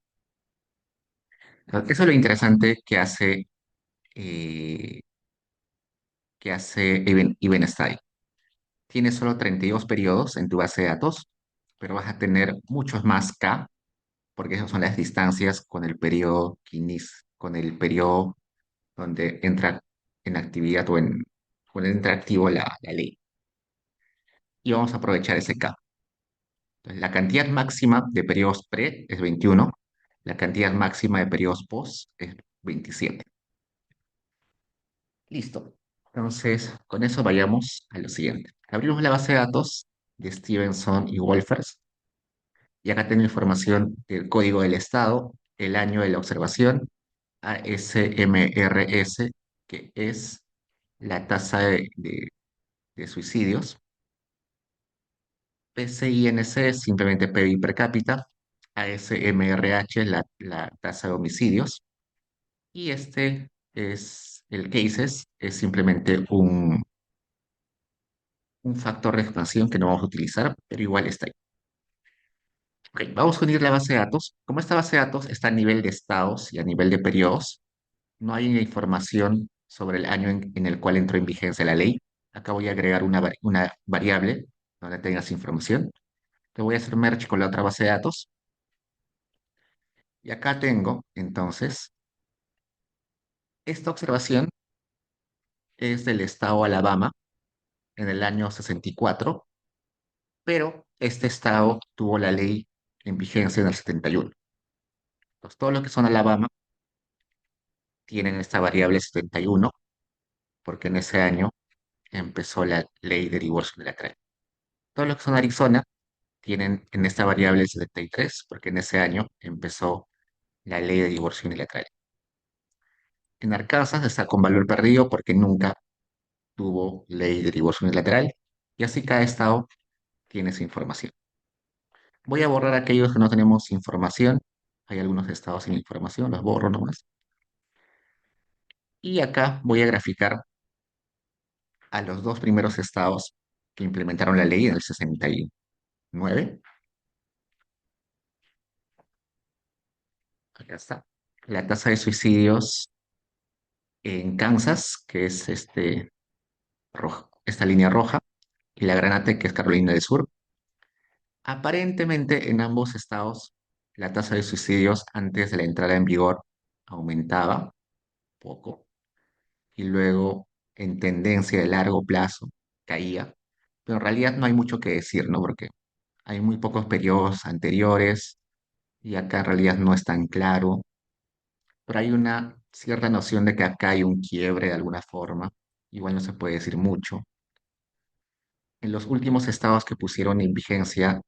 Eso es lo interesante eh, que hace Evenstay. Tienes solo 32 periodos en tu base de datos, pero vas a tener muchos más K, porque esas son las distancias con el periodo con el periodo donde entra en actividad o entra activo la ley. Y vamos a aprovechar ese K. Entonces, la cantidad máxima de periodos pre es 21, la cantidad máxima de periodos post es 27. Listo. Entonces, con eso vayamos a lo siguiente. Abrimos la base de datos de Stevenson y Wolfers, y acá tengo información del código del estado, el año de la observación, ASMRS, que es la tasa de suicidios, PCINC, simplemente PIB per cápita, ASMRH, la tasa de homicidios, y este es el cases, es simplemente un factor de expansión que no vamos a utilizar, pero igual está ahí. Ok, vamos a unir la base de datos. Como esta base de datos está a nivel de estados y a nivel de periodos, no hay información sobre el año en el cual entró en vigencia la ley. Acá voy a agregar una variable donde tengas información. Te voy a hacer merge con la otra base de datos. Y acá tengo, entonces, esta observación es del estado Alabama en el año 64, pero este estado tuvo la ley en vigencia en el 71. Entonces, todos los que son Alabama tienen esta variable 71, porque en ese año empezó la ley de divorcio unilateral. Todos los que son Arizona tienen en esta variable 73, porque en ese año empezó la ley de divorcio unilateral. En Arkansas está con valor perdido porque nunca tuvo ley de divorcio unilateral, y así cada estado tiene su información. Voy a borrar aquellos que no tenemos información. Hay algunos estados sin información, los borro nomás. Y acá voy a graficar a los dos primeros estados que implementaron la ley en el 69. Acá está. La tasa de suicidios en Kansas, que es esta línea roja, y la Granate, que es Carolina del Sur. Aparentemente, en ambos estados, la tasa de suicidios antes de la entrada en vigor aumentaba poco, y luego, en tendencia de largo plazo, caía. Pero en realidad no hay mucho que decir, ¿no? Porque hay muy pocos periodos anteriores y acá en realidad no es tan claro, pero hay una cierta noción de que acá hay un quiebre de alguna forma. Igual no se puede decir mucho. En los últimos estados que pusieron en vigencia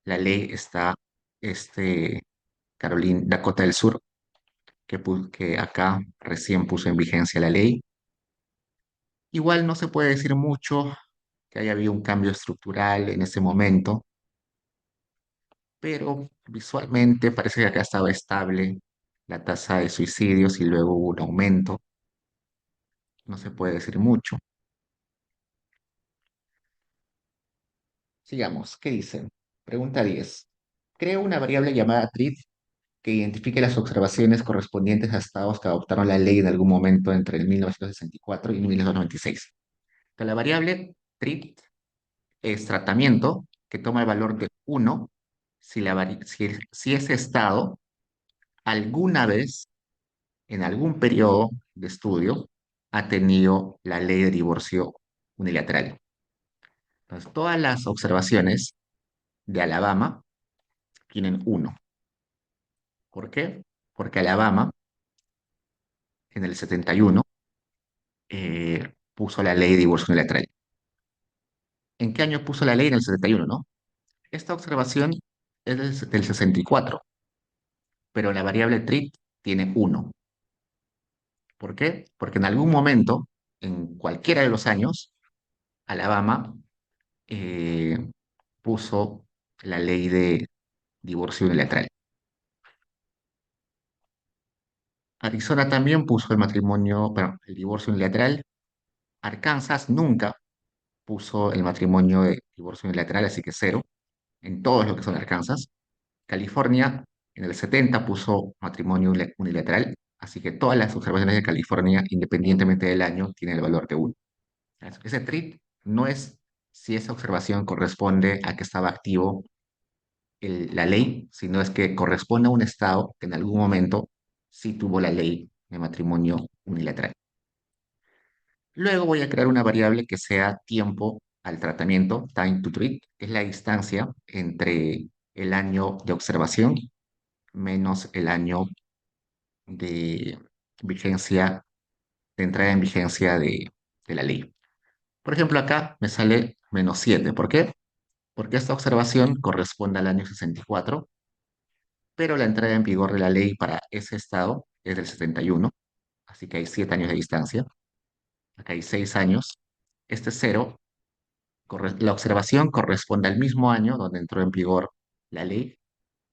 la ley está Carolina, Dakota del Sur, que acá recién puso en vigencia la ley. Igual no se puede decir mucho que haya habido un cambio estructural en ese momento, pero visualmente parece que acá estaba estable la tasa de suicidios y luego hubo un aumento. No se puede decir mucho. Sigamos, ¿qué dicen? Pregunta 10. Creo una variable llamada TRID que identifique las observaciones correspondientes a estados que adoptaron la ley en algún momento entre el 1964 y 1996. Entonces, la variable TRID es tratamiento que toma el valor de 1 si ese estado alguna vez, en algún periodo de estudio, ha tenido la ley de divorcio unilateral. Entonces, todas las observaciones de Alabama tienen 1. ¿Por qué? Porque Alabama, en el 71, puso la ley de divorcio unilateral. ¿En qué año puso la ley? En el 71, ¿no? Esta observación es del 64, pero la variable TRIT tiene uno. ¿Por qué? Porque en algún momento, en cualquiera de los años, Alabama eh, puso la ley de divorcio unilateral. Arizona también puso el matrimonio, perdón, el divorcio unilateral. Arkansas nunca puso el matrimonio de divorcio unilateral, así que cero, en todos los que son Arkansas. California en el 70 puso matrimonio unilateral, así que todas las observaciones de California, independientemente del año, tienen el valor de uno. Ese TRIT no es si esa observación corresponde a que estaba activo la ley, sino es que corresponde a un estado que en algún momento sí tuvo la ley de matrimonio unilateral. Luego voy a crear una variable que sea tiempo al tratamiento, time to treat, que es la distancia entre el año de observación menos el año de vigencia, de entrada en vigencia de la ley. Por ejemplo, acá me sale -7. ¿Por qué? Porque esta observación corresponde al año 64, pero la entrada en vigor de la ley para ese estado es del 71, así que hay 7 años de distancia. Acá hay 6 años. Este cero, la observación corresponde al mismo año donde entró en vigor la ley,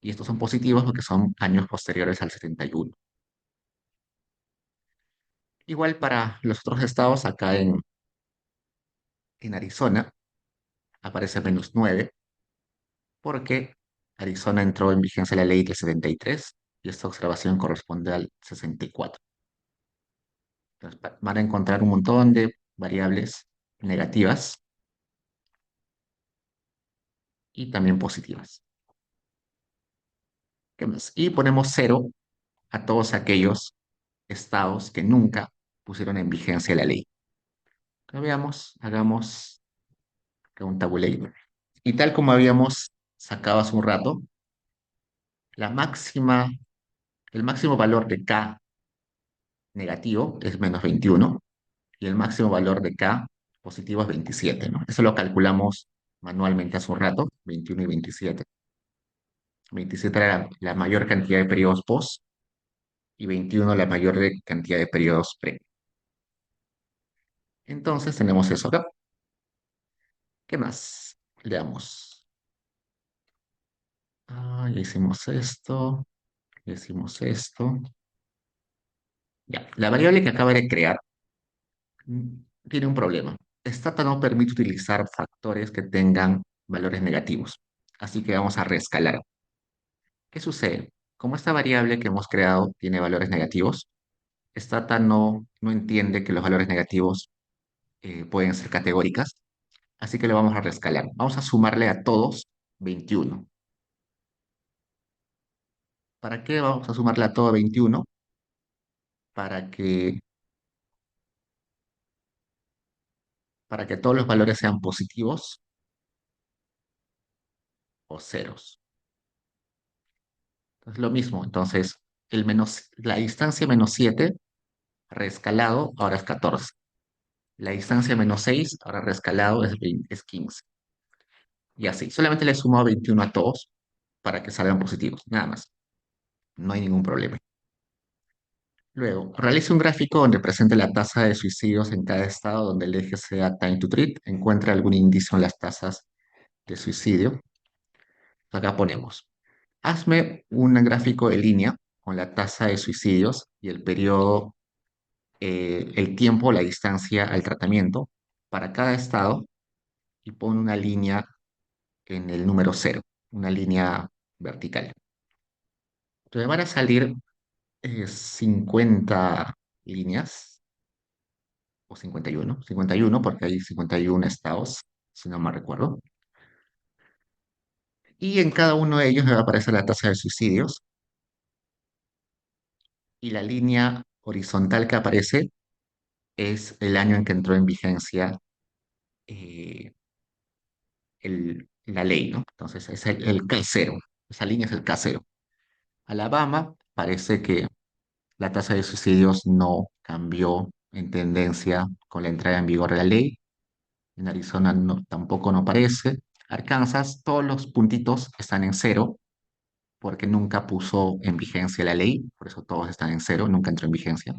y estos son positivos porque son años posteriores al 71. Igual para los otros estados, acá en Arizona aparece -9, porque Arizona entró en vigencia la ley del 73 y esta observación corresponde al 64. Entonces, van a encontrar un montón de variables negativas y también positivas. ¿Qué más? Y ponemos cero a todos aquellos estados que nunca pusieron en vigencia la ley. Lo veamos, hagamos un tabulator. Y tal como habíamos sacado hace un rato, la máxima, el máximo valor de K negativo es -21 y el máximo valor de K positivo es 27, ¿no? Eso lo calculamos manualmente hace un rato, 21 y 27. 27 era la mayor cantidad de periodos post y 21 la mayor cantidad de periodos pre. Entonces tenemos eso acá. ¿Qué más? Leamos. Ya hicimos esto, ya hicimos esto. Ya, la variable que acaba de crear tiene un problema. Stata no permite utilizar factores que tengan valores negativos. Así que vamos a reescalar. ¿Qué sucede? Como esta variable que hemos creado tiene valores negativos, Stata no entiende que los valores negativos pueden ser categóricas, así que lo vamos a reescalar. Vamos a sumarle a todos 21. ¿Para qué vamos a sumarle a todo 21? Para que, para que todos los valores sean positivos o ceros. Entonces, lo mismo. Entonces, la distancia -7 reescalado ahora es 14. La distancia -6 ahora reescalado es 15. Y así. Solamente le sumo 21 a todos para que salgan positivos. Nada más. No hay ningún problema. Luego, realice un gráfico donde presente la tasa de suicidios en cada estado donde el eje sea time to treat. Encuentre algún indicio en las tasas de suicidio. Acá ponemos. Hazme un gráfico de línea con la tasa de suicidios y el periodo, el tiempo, la distancia al tratamiento para cada estado y pon una línea en el número cero, una línea vertical. Entonces van a salir 50 líneas, o 51 porque hay 51 estados, si no me recuerdo. Y en cada uno de ellos me va a aparecer la tasa de suicidios y la línea horizontal que aparece es el año en que entró en vigencia eh, la ley, ¿no? Entonces es el K0, esa línea es el K0. Alabama parece que la tasa de suicidios no cambió en tendencia con la entrada en vigor de la ley. En Arizona tampoco no parece. Arkansas, todos los puntitos están en cero, porque nunca puso en vigencia la ley, por eso todos están en cero, nunca entró en vigencia.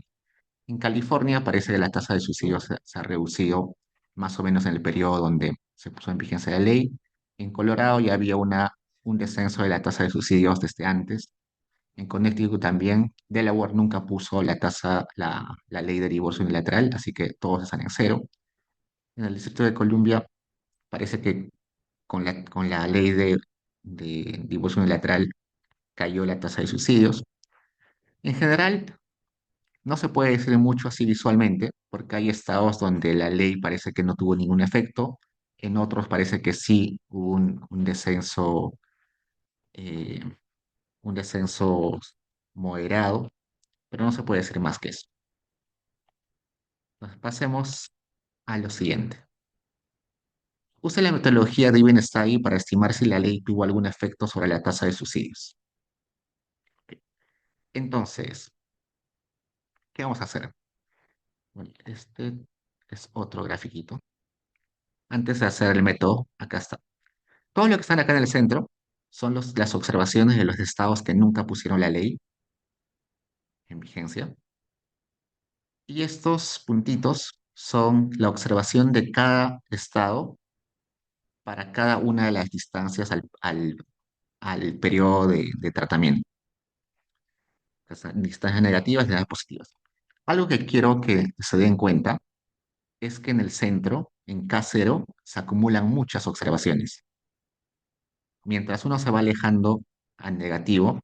En California parece que la tasa de suicidio se ha reducido más o menos en el periodo donde se puso en vigencia la ley. En Colorado ya había un descenso de la tasa de suicidios desde antes. En Connecticut también. Delaware nunca puso la ley de divorcio unilateral, así que todos están en cero. En el Distrito de Columbia parece que con la ley de divorcio unilateral cayó la tasa de suicidios. En general, no se puede decir mucho así visualmente, porque hay estados donde la ley parece que no tuvo ningún efecto, en otros parece que sí hubo eh, un descenso moderado, pero no se puede decir más que eso. Entonces, pasemos a lo siguiente. Use la metodología de Study para estimar si la ley tuvo algún efecto sobre la tasa de suicidios. Entonces, ¿qué vamos a hacer? Bueno, este es otro grafiquito. Antes de hacer el método, acá está. Todo lo que están acá en el centro son las observaciones de los estados que nunca pusieron la ley en vigencia. Y estos puntitos son la observación de cada estado para cada una de las distancias al periodo de tratamiento. O sea, distancias negativas y distancias positivas. Algo que quiero que se den cuenta es que en el centro, en K0, se acumulan muchas observaciones. Mientras uno se va alejando a negativo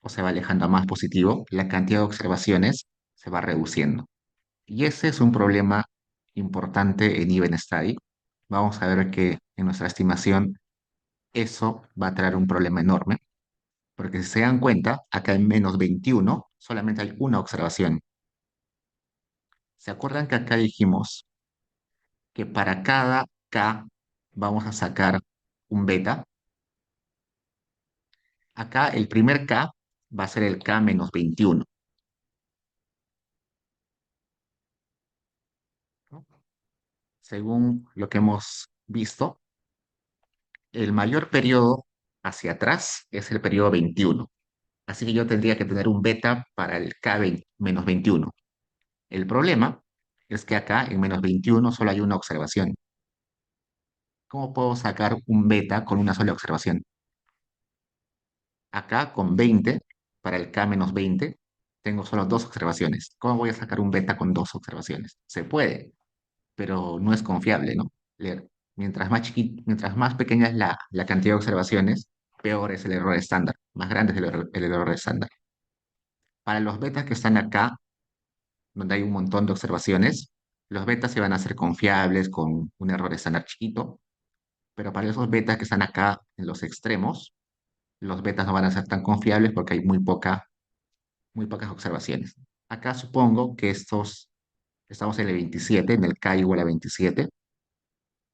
o se va alejando a más positivo, la cantidad de observaciones se va reduciendo. Y ese es un problema importante en Even Study. Vamos a ver que en nuestra estimación eso va a traer un problema enorme, porque si se dan cuenta, acá en -21 solamente hay una observación. ¿Se acuerdan que acá dijimos que para cada K vamos a sacar un beta? Acá el primer K va a ser el K -21, ¿no? Según lo que hemos visto, el mayor periodo hacia atrás es el periodo 21. Así que yo tendría que tener un beta para el K20 -21. El problema es que acá en -21 solo hay una observación. ¿Cómo puedo sacar un beta con una sola observación? Acá con 20 para el K -20 tengo solo dos observaciones. ¿Cómo voy a sacar un beta con dos observaciones? Se puede, pero no es confiable, ¿no? Mientras más pequeña es la cantidad de observaciones, peor es el error estándar, más grande es el error estándar. Para los betas que están acá, donde hay un montón de observaciones, los betas se van a hacer confiables con un error estándar chiquito, pero para esos betas que están acá en los extremos, los betas no van a ser tan confiables porque hay muy pocas observaciones. Acá supongo que estamos en el 27, en el K igual a 27,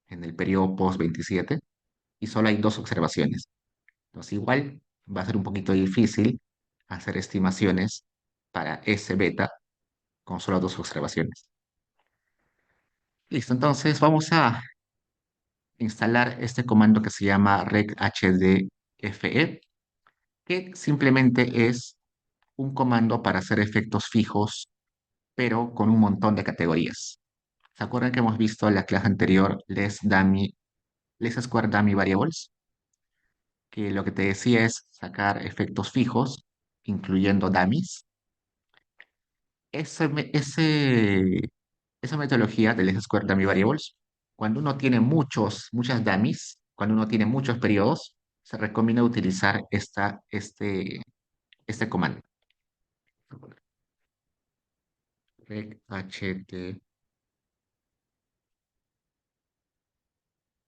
en el periodo post 27, y solo hay dos observaciones. Entonces, igual va a ser un poquito difícil hacer estimaciones para ese beta con solo dos observaciones. Listo, entonces vamos a instalar este comando que se llama reghdfe, que simplemente es un comando para hacer efectos fijos, pero con un montón de categorías. ¿Se acuerdan que hemos visto en la clase anterior less square dummy variables? Que lo que te decía es sacar efectos fijos, incluyendo dummies. Ese, me- ese, esa metodología de less square dummy variables, cuando uno tiene muchas dummies, cuando uno tiene muchos periodos, se recomienda utilizar este comando. Reght,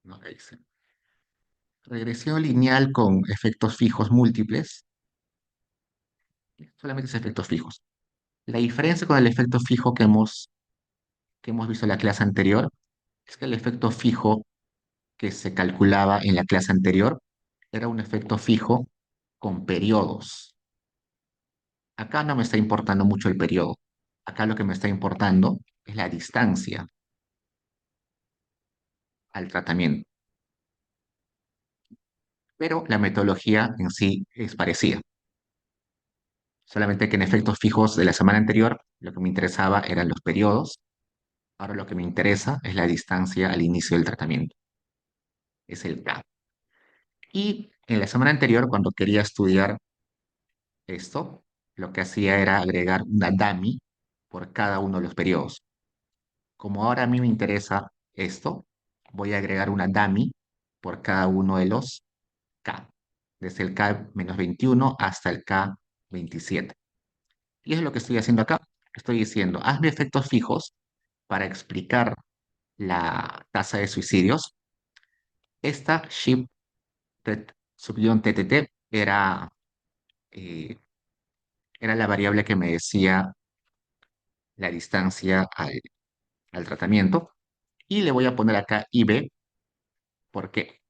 no, ahí dice. Regresión lineal con efectos fijos múltiples, solamente es efectos fijos. La diferencia con el efecto fijo que hemos visto en la clase anterior es que el efecto fijo que se calculaba en la clase anterior era un efecto fijo con periodos. Acá no me está importando mucho el periodo. Acá lo que me está importando es la distancia al tratamiento. pero la metodología en sí es parecida. Solamente que en efectos fijos de la semana anterior, lo que me interesaba eran los periodos. Ahora lo que me interesa es la distancia al inicio del tratamiento, es el K. Y en la semana anterior, cuando quería estudiar esto, lo que hacía era agregar una dummy por cada uno de los periodos. Como ahora a mí me interesa esto, voy a agregar una dummy por cada uno de los K, desde el K-21 hasta el K-27. Y eso es lo que estoy haciendo acá. Estoy diciendo, hazme efectos fijos para explicar la tasa de suicidios. Esta SHIP-TTT eh, era la variable que me decía la distancia al tratamiento. Y le voy a poner acá IB. ¿Por qué?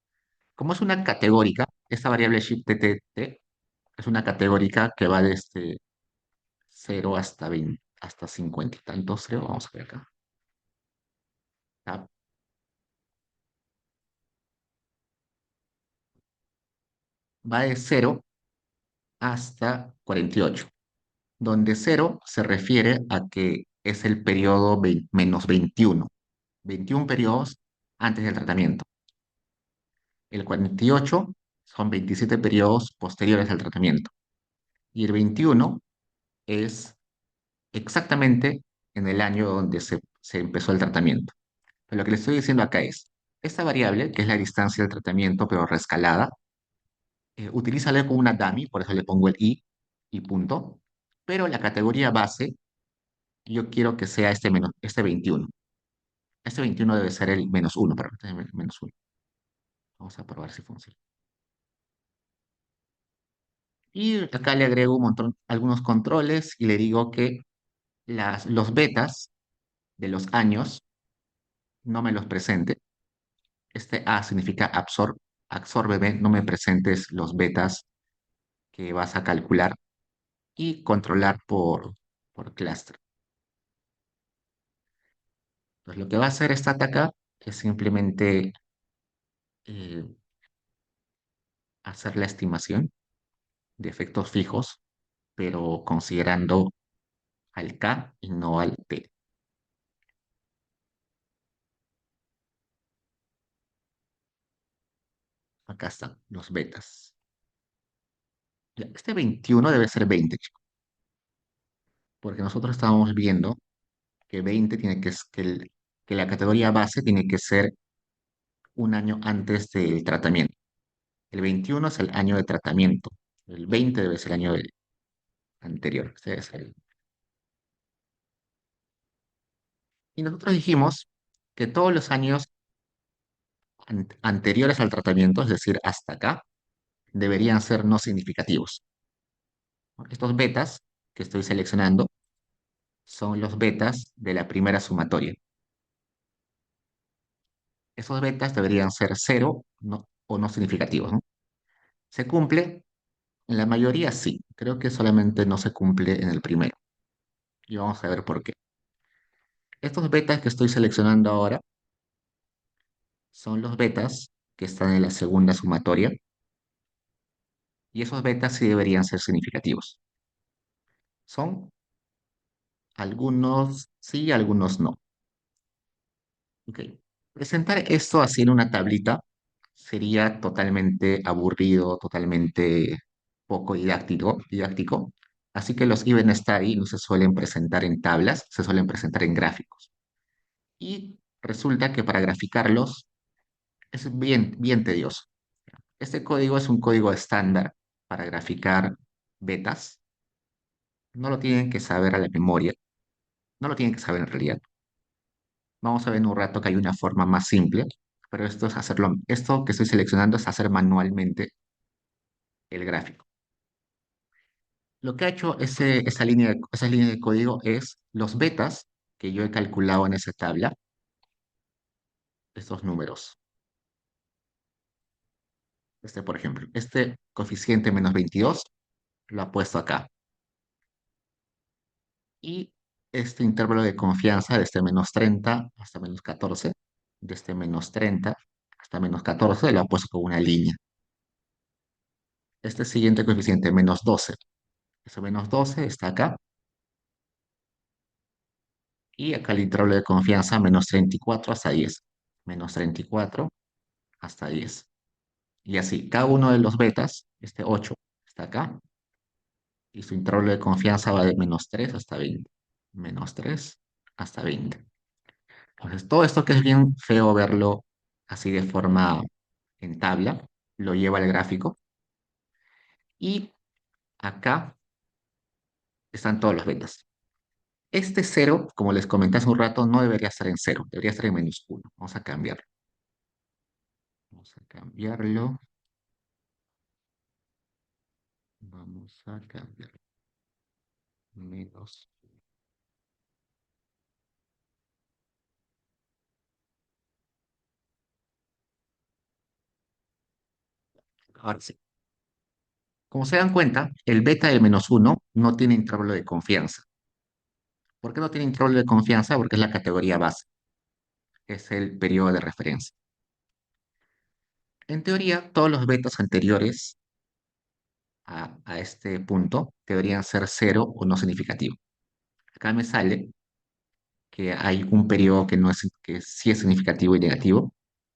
Como es una categórica, esta variable SHIP-TTT es una categórica que va desde 0 hasta 20, hasta 50 y tantos, creo. Vamos a ver acá. ¿Ya? Va de 0 hasta 48, donde 0 se refiere a que es el periodo menos 21, 21 periodos antes del tratamiento. El 48 son 27 periodos posteriores al tratamiento. Y el 21 es exactamente en el año donde se empezó el tratamiento. Pero lo que le estoy diciendo acá es, esta variable, que es la distancia del tratamiento, pero reescalada, utilízala como una dummy, por eso le pongo el i y punto. Pero la categoría base, yo quiero que sea este 21. Este 21 debe ser el menos uno, perdón, este es el menos uno. Vamos a probar si funciona. Y acá le agrego un montón, algunos controles y le digo que los betas de los años no me los presente. Este A significa absórbeme, no me presentes los betas que vas a calcular y controlar por clúster. Entonces, lo que va a hacer esta ataca es simplemente eh, hacer la estimación de efectos fijos, pero considerando al K y no al T. Acá están los betas. Ya, este 21 debe ser 20, chicos, porque nosotros estábamos viendo que 20 tiene que la categoría base tiene que ser un año antes del tratamiento. El 21 es el año de tratamiento. El 20 debe ser el año anterior. Este debe ser Y nosotros dijimos que todos los años anteriores al tratamiento, es decir, hasta acá, deberían ser no significativos, ¿no? Estos betas que estoy seleccionando son los betas de la primera sumatoria. Esos betas deberían ser cero o no significativos, ¿no? ¿Se cumple? En la mayoría sí. Creo que solamente no se cumple en el primero. Y vamos a ver por qué. Estos betas que estoy seleccionando ahora son los betas que están en la segunda sumatoria y esos betas sí deberían ser significativos. Son algunos sí, algunos no. Ok. Presentar esto así en una tablita sería totalmente aburrido, totalmente poco didáctico. Así que los Even Study no se suelen presentar en tablas, se suelen presentar en gráficos. Y resulta que para graficarlos es bien tedioso. Este código es un código estándar para graficar betas. No lo tienen que saber a la memoria, no lo tienen que saber en realidad. Vamos a ver en un rato que hay una forma más simple, pero esto que estoy seleccionando es hacer manualmente el gráfico. Lo que ha hecho esa línea de código es los betas que yo he calculado en esa tabla, estos números. Por ejemplo, este coeficiente menos 22 lo ha puesto acá. Y este intervalo de confianza desde menos 30 hasta menos 14, desde menos 30 hasta menos 14 lo ha puesto con una línea. este siguiente coeficiente, -12. Ese -12 está acá. Y acá el intervalo de confianza, -34 hasta 10. -34 hasta 10. Y así, cada uno de los betas, este 8 está acá. Y su intervalo de confianza va de -3 hasta 20. -3 hasta 20. Entonces, todo esto que es bien feo verlo así de forma en tabla, lo lleva al gráfico. Y acá están todos los betas. Este cero, como les comenté hace un rato, no debería estar en cero, debería estar en -1. Vamos a cambiarlo. Vamos a cambiarlo. Vamos a cambiarlo. Menos. Ahora sí. Como se dan cuenta, el beta del -1 no tiene intervalo de confianza. ¿Por qué no tiene intervalo de confianza? Porque es la categoría base, es el periodo de referencia. En teoría, todos los betas anteriores a este punto deberían ser cero o no significativo. Acá me sale que hay un periodo que no es, que sí es significativo y negativo,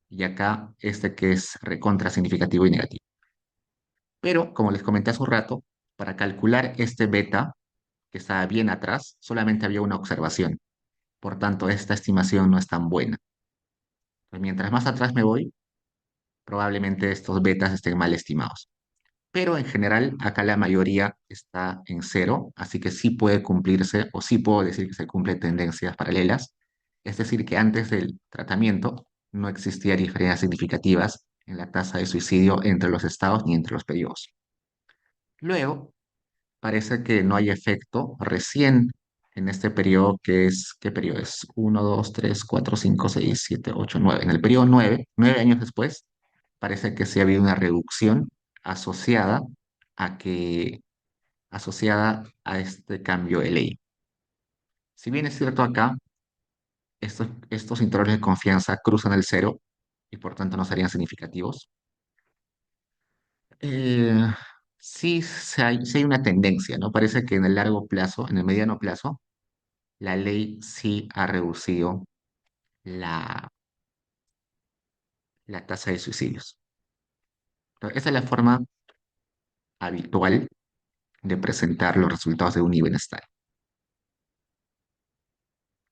y acá este que es recontra significativo y negativo. Pero, como les comenté hace un rato, para calcular este beta que estaba bien atrás, solamente había una observación. Por tanto, esta estimación no es tan buena. Pues mientras más atrás me voy, probablemente estos betas estén mal estimados. Pero en general, acá la mayoría está en cero, así que sí puede cumplirse o sí puedo decir que se cumplen tendencias paralelas. Es decir, que antes del tratamiento no existía diferencias significativas en la tasa de suicidio entre los estados ni entre los periodos. Luego, parece que no hay efecto recién en este periodo que es, ¿qué periodo es? 1, 2, 3, 4, 5, 6, 7, 8, 9. En el periodo 9, 9 años después, parece que sí ha habido una reducción asociada a que, asociada a este cambio de ley. Si bien es cierto acá, estos intervalos de confianza cruzan el cero y por tanto no serían significativos, eh, sí hay una tendencia, ¿no? Parece que en el largo plazo, en el mediano plazo, la ley sí ha reducido la, la tasa de suicidios. Entonces, esa es la forma habitual de presentar los resultados de un bienestar.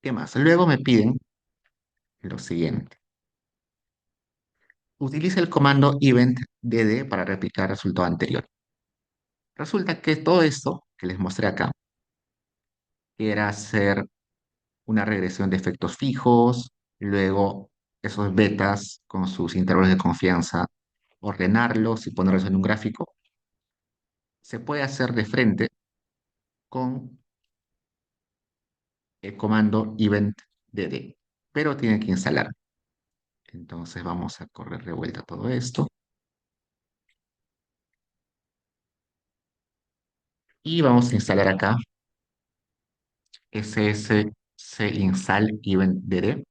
¿Qué más? Luego me piden lo siguiente. Utiliza el comando event.dd para replicar el resultado anterior. Resulta que todo esto que les mostré acá era hacer una regresión de efectos fijos, luego esos betas con sus intervalos de confianza, ordenarlos y ponerlos en un gráfico. Se puede hacer de frente con el comando event.dd, pero tienen que instalar. Entonces vamos a correr de vuelta todo esto y vamos a instalar acá ssc install event.dd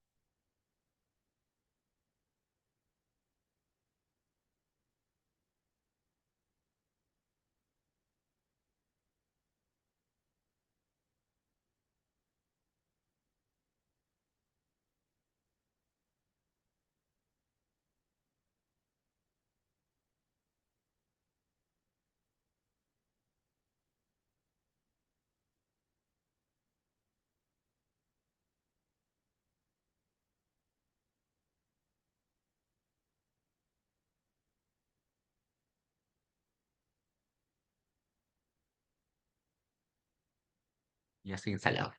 y así instalado.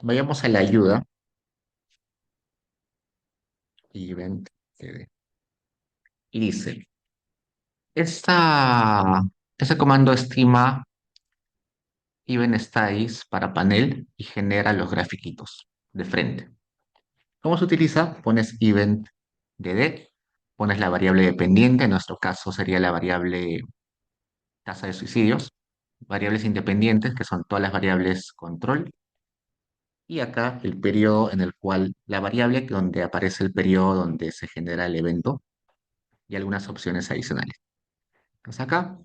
Vayamos a la ayuda event.dd y dice, este comando estima even styles para panel y genera los grafiquitos de frente. ¿Cómo se utiliza? Pones event.dd, pones la variable dependiente, en nuestro caso sería la variable tasa de suicidios, variables independientes, que son todas las variables control, y acá el periodo en el cual la variable donde aparece el periodo donde se genera el evento y algunas opciones adicionales. Entonces acá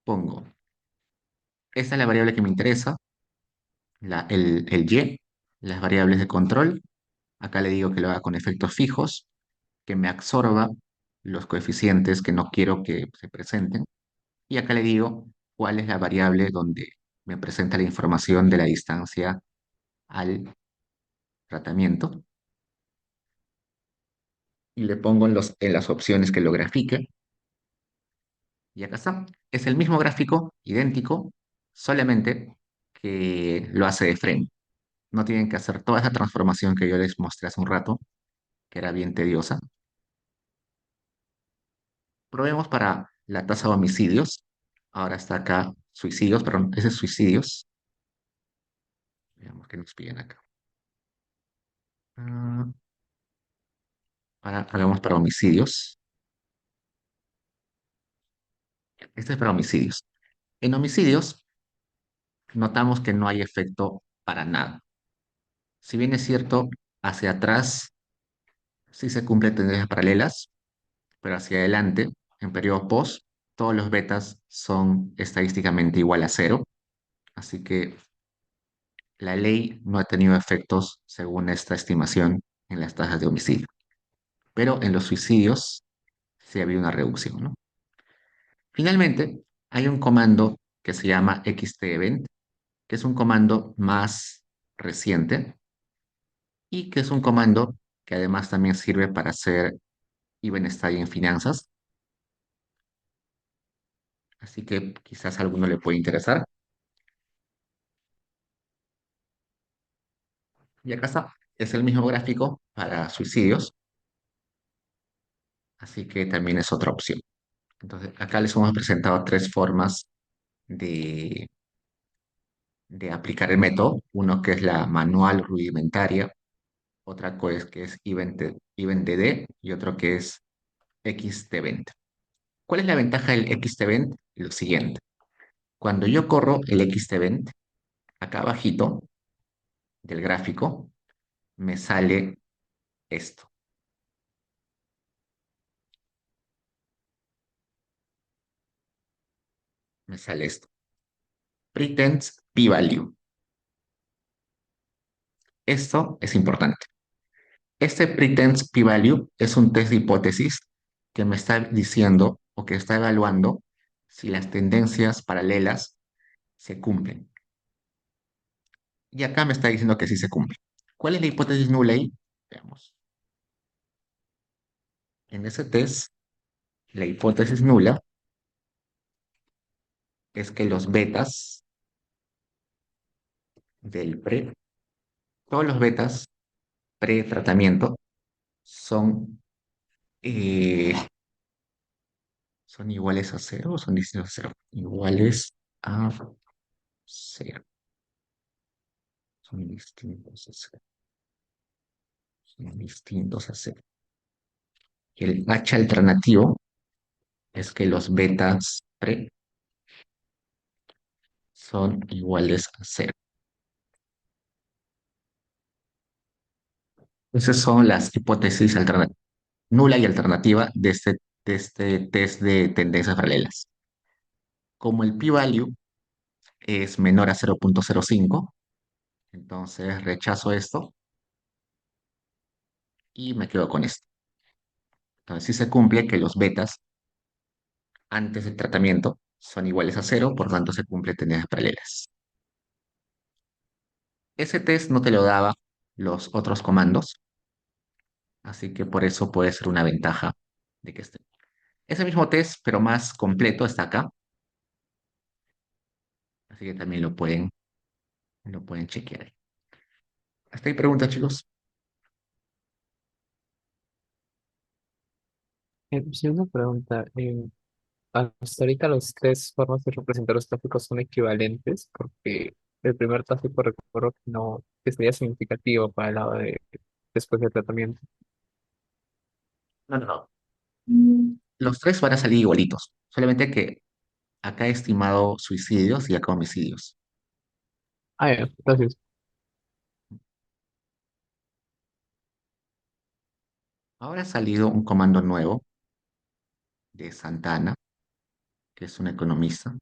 pongo, esta es la variable que me interesa, el Y, las variables de control. Acá le digo que lo haga con efectos fijos, que me absorba los coeficientes que no quiero que se presenten. Y acá le digo cuál es la variable donde me presenta la información de la distancia al tratamiento. Y le pongo en las opciones que lo grafique. Y acá está. Es el mismo gráfico, idéntico, solamente que lo hace de frente. No tienen que hacer toda esa transformación que yo les mostré hace un rato, que era bien tediosa. Probemos para la tasa de homicidios. Ahora está acá suicidios, perdón, ese es suicidios. Veamos qué nos piden acá. Ah, ahora hagamos para homicidios. Este es para homicidios. En homicidios notamos que no hay efecto para nada. Si bien es cierto, hacia atrás sí se cumplen tendencias paralelas, pero hacia adelante, en periodo post, todos los betas son estadísticamente igual a cero. Así que la ley no ha tenido efectos según esta estimación en las tasas de homicidio. Pero en los suicidios sí había una reducción, ¿no? Finalmente, hay un comando que se llama xtevent, que es un comando más reciente y que es un comando que además también sirve para hacer even study en finanzas, así que quizás a alguno le puede interesar. Y acá está, es el mismo gráfico para suicidios, así que también es otra opción. Entonces, acá les hemos presentado tres formas de, de aplicar el método. Uno que es la manual rudimentaria, otra que es EventDD y otro que es XTEvent. ¿Cuál es la ventaja del XTEvent? Lo siguiente. Cuando yo corro el XTEvent, acá abajito del gráfico, me sale esto, me sale esto. Pretense p-value. Esto es importante. Este pretense p-value es un test de hipótesis que me está diciendo o que está evaluando si las tendencias paralelas se cumplen. Y acá me está diciendo que sí se cumple. ¿Cuál es la hipótesis nula ahí? Veamos. En ese test, la hipótesis nula es que los betas del pre, todos los betas pre-tratamiento son, eh, son iguales a cero o son distintos a cero. Iguales a cero. Son distintos a cero. Son distintos a cero. Y el H alternativo es que los betas pre son iguales a cero. Esas son las hipótesis nula y alternativa de este test de tendencias paralelas. Como el p-value es menor a 0,05, entonces rechazo esto y me quedo con esto. Entonces sí se cumple que los betas antes del tratamiento son iguales a cero, por tanto se cumple tendencias paralelas. Ese test no te lo daba los otros comandos, así que por eso puede ser una ventaja de que esté. Ese mismo test, pero más completo, está acá, así que también lo pueden chequear ahí. ¿Hasta ahí preguntas, chicos? Sí, una pregunta. Hasta ahorita las tres formas de representar los tráficos son equivalentes porque el primer tráfico recuerdo que no, que sería significativo para el lado de después del tratamiento. No, no, no. Los tres van a salir igualitos, solamente que acá he estimado suicidios y acá homicidios. Ah, ya, entonces, Ahora ha salido un comando nuevo de Santana, que es un economista.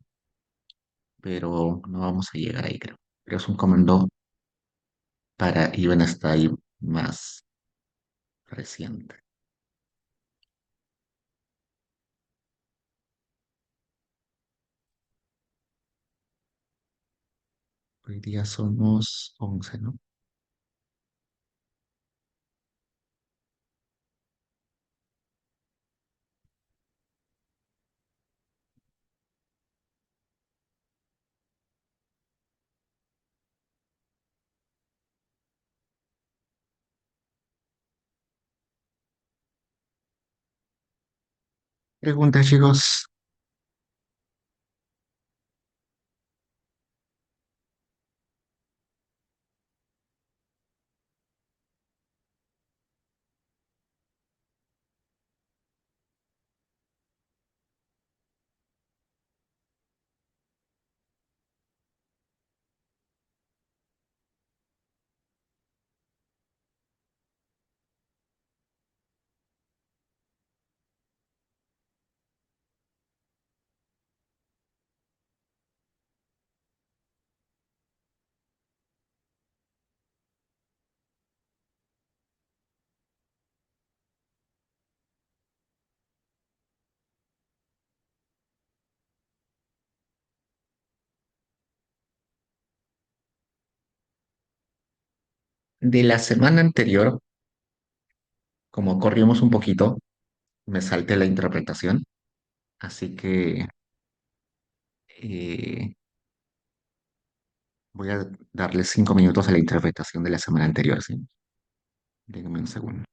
pero no vamos a llegar ahí, creo. Pero es un comando para Even Style más reciente. Hoy día somos 11, ¿no? Preguntas, chicos. De la semana anterior, como corrimos un poquito, me salté la interpretación, así que eh, voy a darle 5 minutos a la interpretación de la semana anterior, ¿sí? Déjenme un segundo.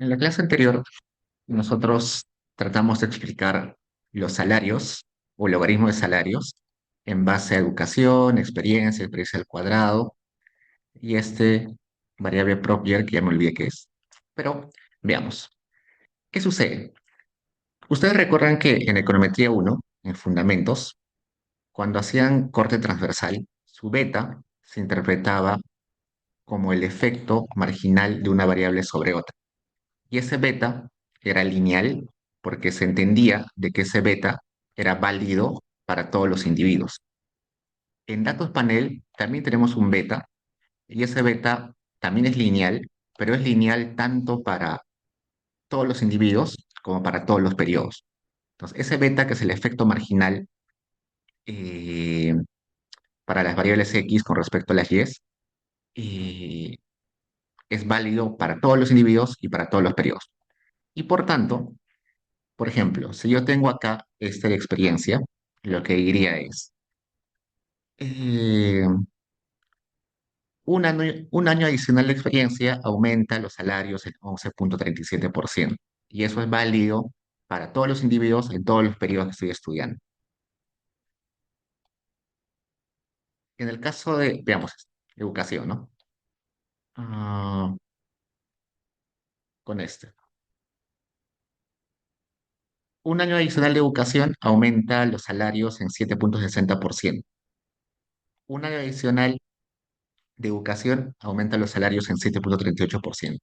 En la clase anterior, nosotros tratamos de explicar los salarios o el logaritmo de salarios en base a educación, experiencia al cuadrado y este variable Proctor, que ya me olvidé qué es. Pero veamos, ¿qué sucede? Ustedes recuerdan que en econometría uno, en fundamentos, cuando hacían corte transversal, su beta se interpretaba como el efecto marginal de una variable sobre otra. Y ese beta era lineal porque se entendía de que ese beta era válido para todos los individuos. En datos panel también tenemos un beta y ese beta también es lineal, pero es lineal tanto para todos los individuos como para todos los periodos. Entonces, ese beta, que es el efecto marginal eh, para las variables X con respecto a las Y, es válido para todos los individuos y para todos los periodos. Y por tanto, por ejemplo, si yo tengo acá esta de experiencia, lo que diría es, eh, un año adicional de experiencia aumenta los salarios en 11,37%. Y eso es válido para todos los individuos en todos los periodos que estoy estudiando. En el caso de, veamos, educación, ¿no? Ah, con este. Un año adicional de educación aumenta los salarios en 7,60%. Un año adicional de educación aumenta los salarios en 7,38%.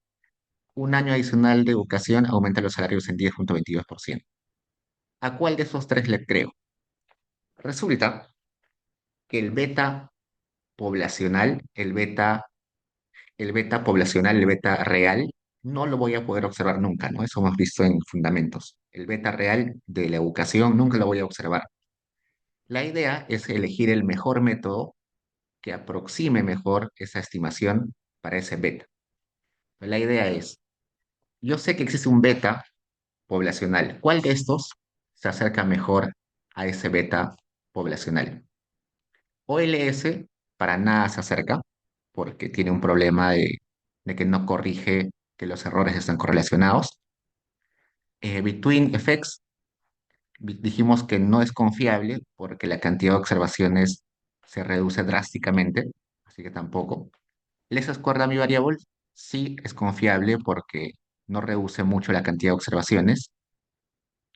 Un año adicional de educación aumenta los salarios en 10,22%. ¿A cuál de esos tres le creo? Resulta que el beta poblacional, el beta real, no lo voy a poder observar nunca, ¿no? Eso hemos visto en fundamentos. El beta real de la educación nunca lo voy a observar. La idea es elegir el mejor método que aproxime mejor esa estimación para ese beta. La idea es, yo sé que existe un beta poblacional. ¿Cuál de estos se acerca mejor a ese beta poblacional? OLS para nada se acerca porque tiene un problema de que no corrige que los errores están correlacionados. Between Effects dijimos que no es confiable porque la cantidad de observaciones se reduce drásticamente, así que tampoco. Least Square Dummy Variable sí es confiable porque no reduce mucho la cantidad de observaciones.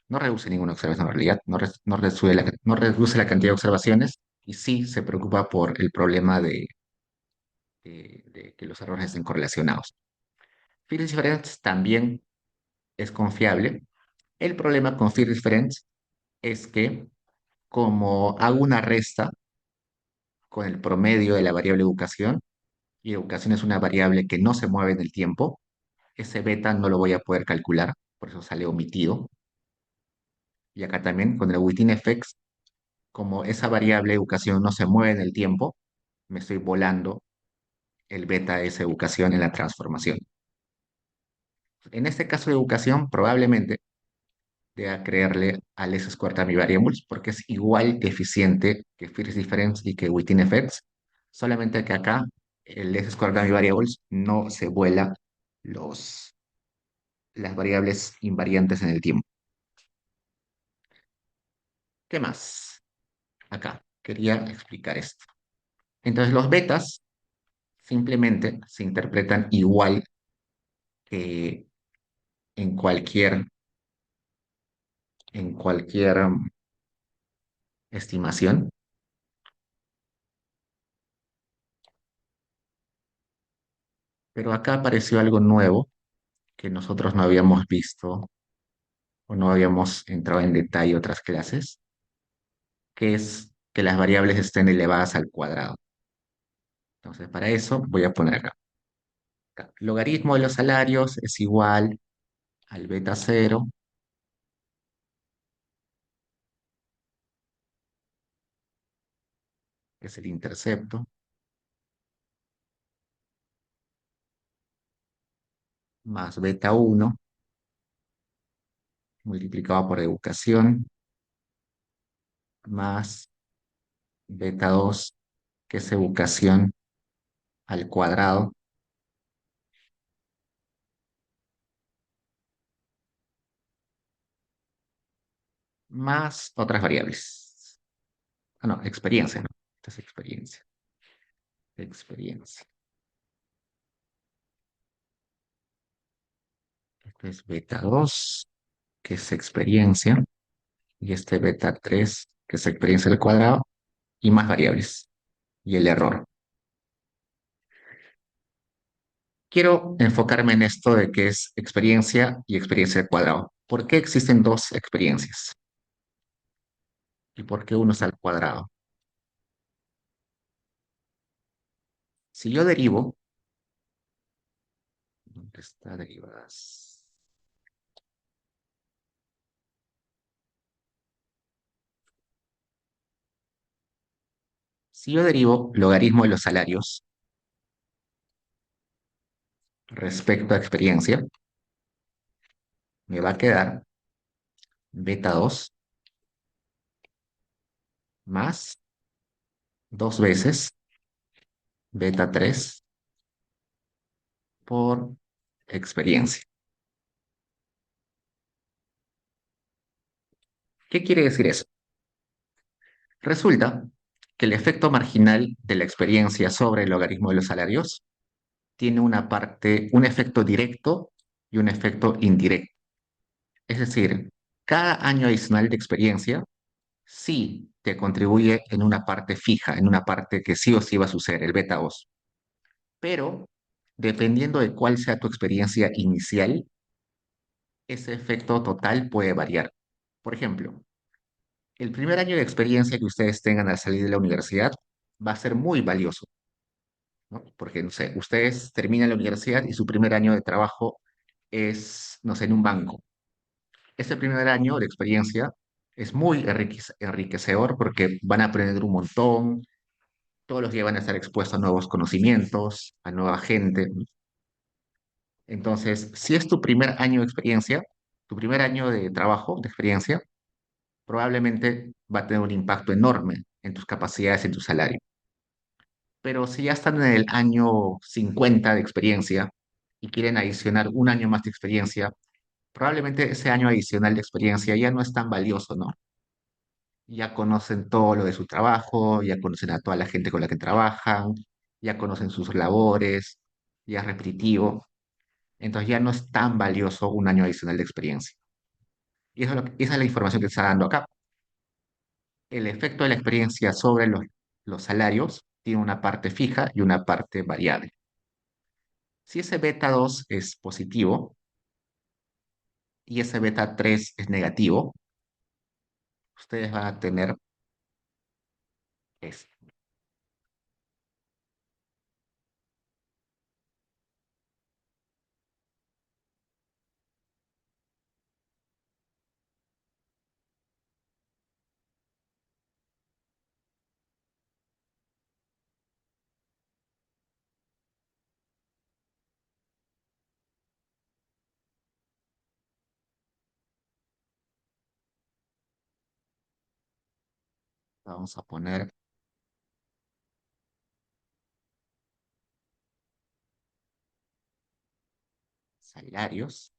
No reduce ninguna observación en realidad, no reduce la cantidad de observaciones y sí se preocupa por el problema de que los errores estén correlacionados. Field Difference también es confiable. El problema con Field Difference es que como hago una resta con el promedio de la variable educación, y educación es una variable que no se mueve en el tiempo, ese beta no lo voy a poder calcular, por eso sale omitido. Y acá también con el within effects, como esa variable educación no se mueve en el tiempo, me estoy volando el beta de esa educación en la transformación. En este caso de educación, probablemente deba creerle al S-squared Dummy Variables porque es igual de eficiente que First Difference y que Within Effects, solamente que acá el S-squared Dummy Variables no se vuela los, las variables invariantes en el tiempo. ¿Qué más? Acá quería explicar esto. Entonces los betas simplemente se interpretan igual que en cualquier, en cualquier estimación, pero acá apareció algo nuevo que nosotros no habíamos visto o no habíamos entrado en detalle otras clases, que es que las variables estén elevadas al cuadrado. Entonces, para eso voy a poner acá. Logaritmo de los salarios es igual al beta cero, que es el intercepto, más beta uno multiplicado por educación, más beta 2 que es educación al cuadrado, más otras variables. Ah, no, experiencia, ¿no? Esta es experiencia. Experiencia. Este es beta 2 que es experiencia, y este beta 3 que es experiencia al cuadrado, y más variables, y el error. Quiero enfocarme en esto de que es experiencia y experiencia al cuadrado. ¿Por qué existen dos experiencias? ¿Y por qué uno es al cuadrado? Si yo derivo, ¿dónde está derivadas? Si yo derivo logaritmo de los salarios respecto a experiencia, me va a quedar beta 2 más dos veces beta 3 por experiencia. ¿Qué quiere decir eso? Resulta que el efecto marginal de la experiencia sobre el logaritmo de los salarios tiene una parte, un efecto directo y un efecto indirecto. Es decir, cada año adicional de experiencia sí te contribuye en una parte fija, en una parte que sí o sí va a suceder, el beta 2. pero dependiendo de cuál sea tu experiencia inicial, ese efecto total puede variar. Por ejemplo, el primer año de experiencia que ustedes tengan al salir de la universidad va a ser muy valioso, ¿no? Porque, no sé, ustedes terminan la universidad y su primer año de trabajo es, no sé, en un banco. Ese primer año de experiencia es muy enriquecedor porque van a aprender un montón, todos los días van a estar expuestos a nuevos conocimientos, a nueva gente. Entonces, si es tu primer año de experiencia, tu primer año de trabajo, de experiencia, probablemente va a tener un impacto enorme en tus capacidades, en tu salario. Pero si ya están en el año 50 de experiencia y quieren adicionar un año más de experiencia, probablemente ese año adicional de experiencia ya no es tan valioso, ¿no? Ya conocen todo lo de su trabajo, ya conocen a toda la gente con la que trabajan, ya conocen sus labores, ya es repetitivo, entonces ya no es tan valioso un año adicional de experiencia. Y eso es esa es la información que está dando acá. El efecto de la experiencia sobre los salarios tiene una parte fija y una parte variable. Si ese beta 2 es positivo y ese beta 3 es negativo, ustedes van a tener esto. Vamos a poner salarios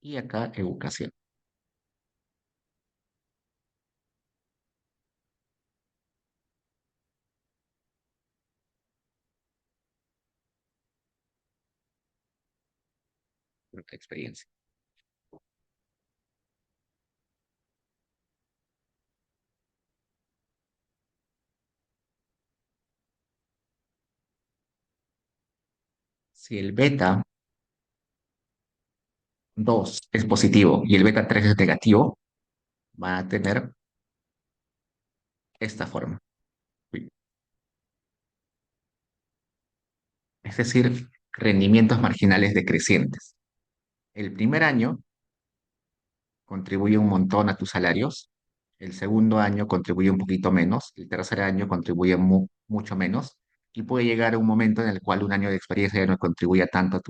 y acá educación. Experiencia. Si el beta 2 es positivo y el beta 3 es negativo, van a tener esta forma. Uy. Es decir, rendimientos marginales decrecientes. El primer año contribuye un montón a tus salarios, el segundo año contribuye un poquito menos, el tercer año contribuye mucho menos, y puede llegar a un momento en el cual un año de experiencia ya no contribuya tanto a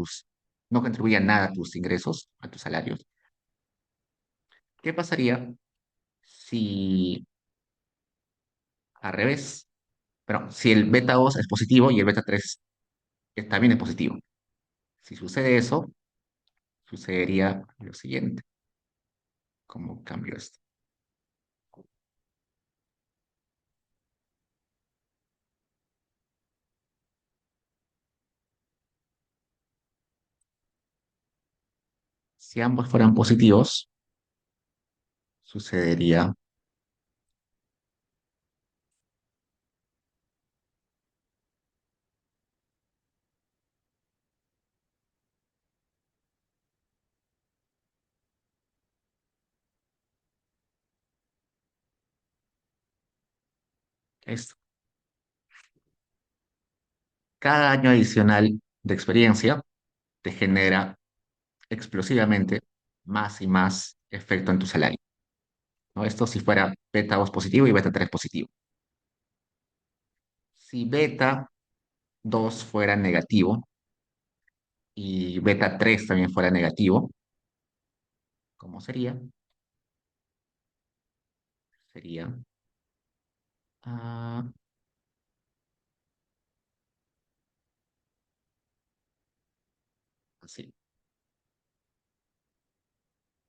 no contribuye nada a tus ingresos, a tus salarios. ¿Qué pasaría si al revés? Pero si el beta 2 es positivo y el beta 3 también es positivo. Si sucede eso, sucedería lo siguiente. ¿Cómo cambio esto? Si ambos fueran positivos, sucedería esto. Cada año adicional de experiencia te genera explosivamente más y más efecto en tu salario, ¿no? Esto si fuera beta 2 positivo y beta 3 positivo. Si beta 2 fuera negativo y beta 3 también fuera negativo, ¿cómo sería? Sería ah, así.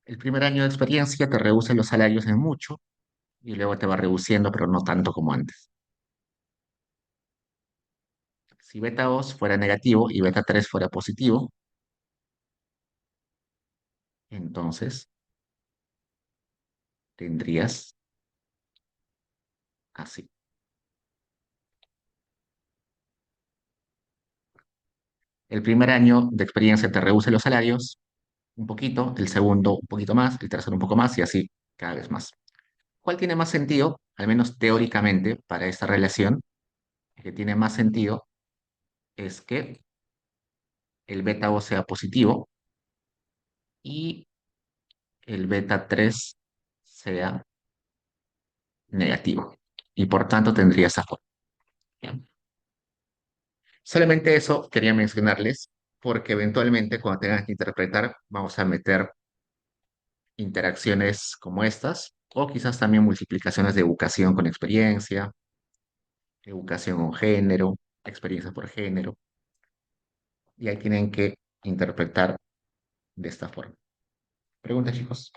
El primer año de experiencia te reduce los salarios en mucho, y luego te va reduciendo, pero no tanto como antes. Si beta 2 fuera negativo y beta 3 fuera positivo, entonces tendrías así. El primer año de experiencia te reduce los salarios un poquito, el segundo un poquito más, el tercero un poco más y así cada vez más. ¿Cuál tiene más sentido? Al menos teóricamente, para esta relación, que tiene más sentido es que el beta 2 sea positivo y el beta 3 sea negativo. Y por tanto tendría esa forma. ¿Bien? Solamente eso quería mencionarles porque eventualmente cuando tengan que interpretar vamos a meter interacciones como estas o quizás también multiplicaciones de educación con experiencia, educación con género, experiencia por género, y ahí tienen que interpretar de esta forma. Preguntas, chicos.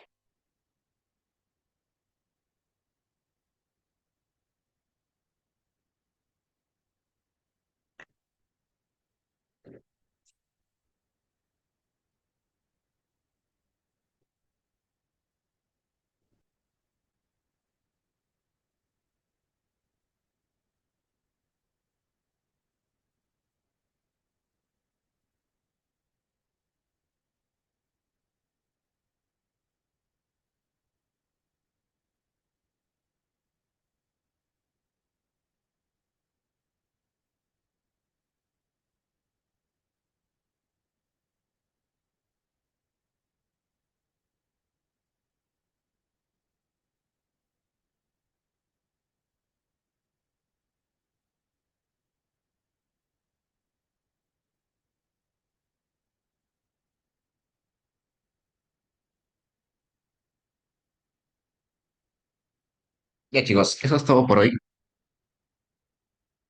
Ya, chicos, eso es todo por hoy.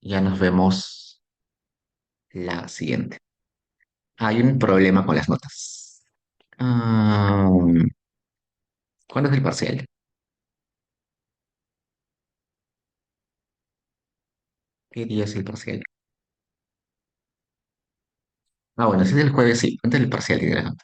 Ya nos vemos la siguiente. Hay un problema con las notas. Ah, ¿Cuándo es el parcial? ¿Qué día es el parcial? Ah, bueno, si es el jueves, sí. Antes del parcial tiene las notas.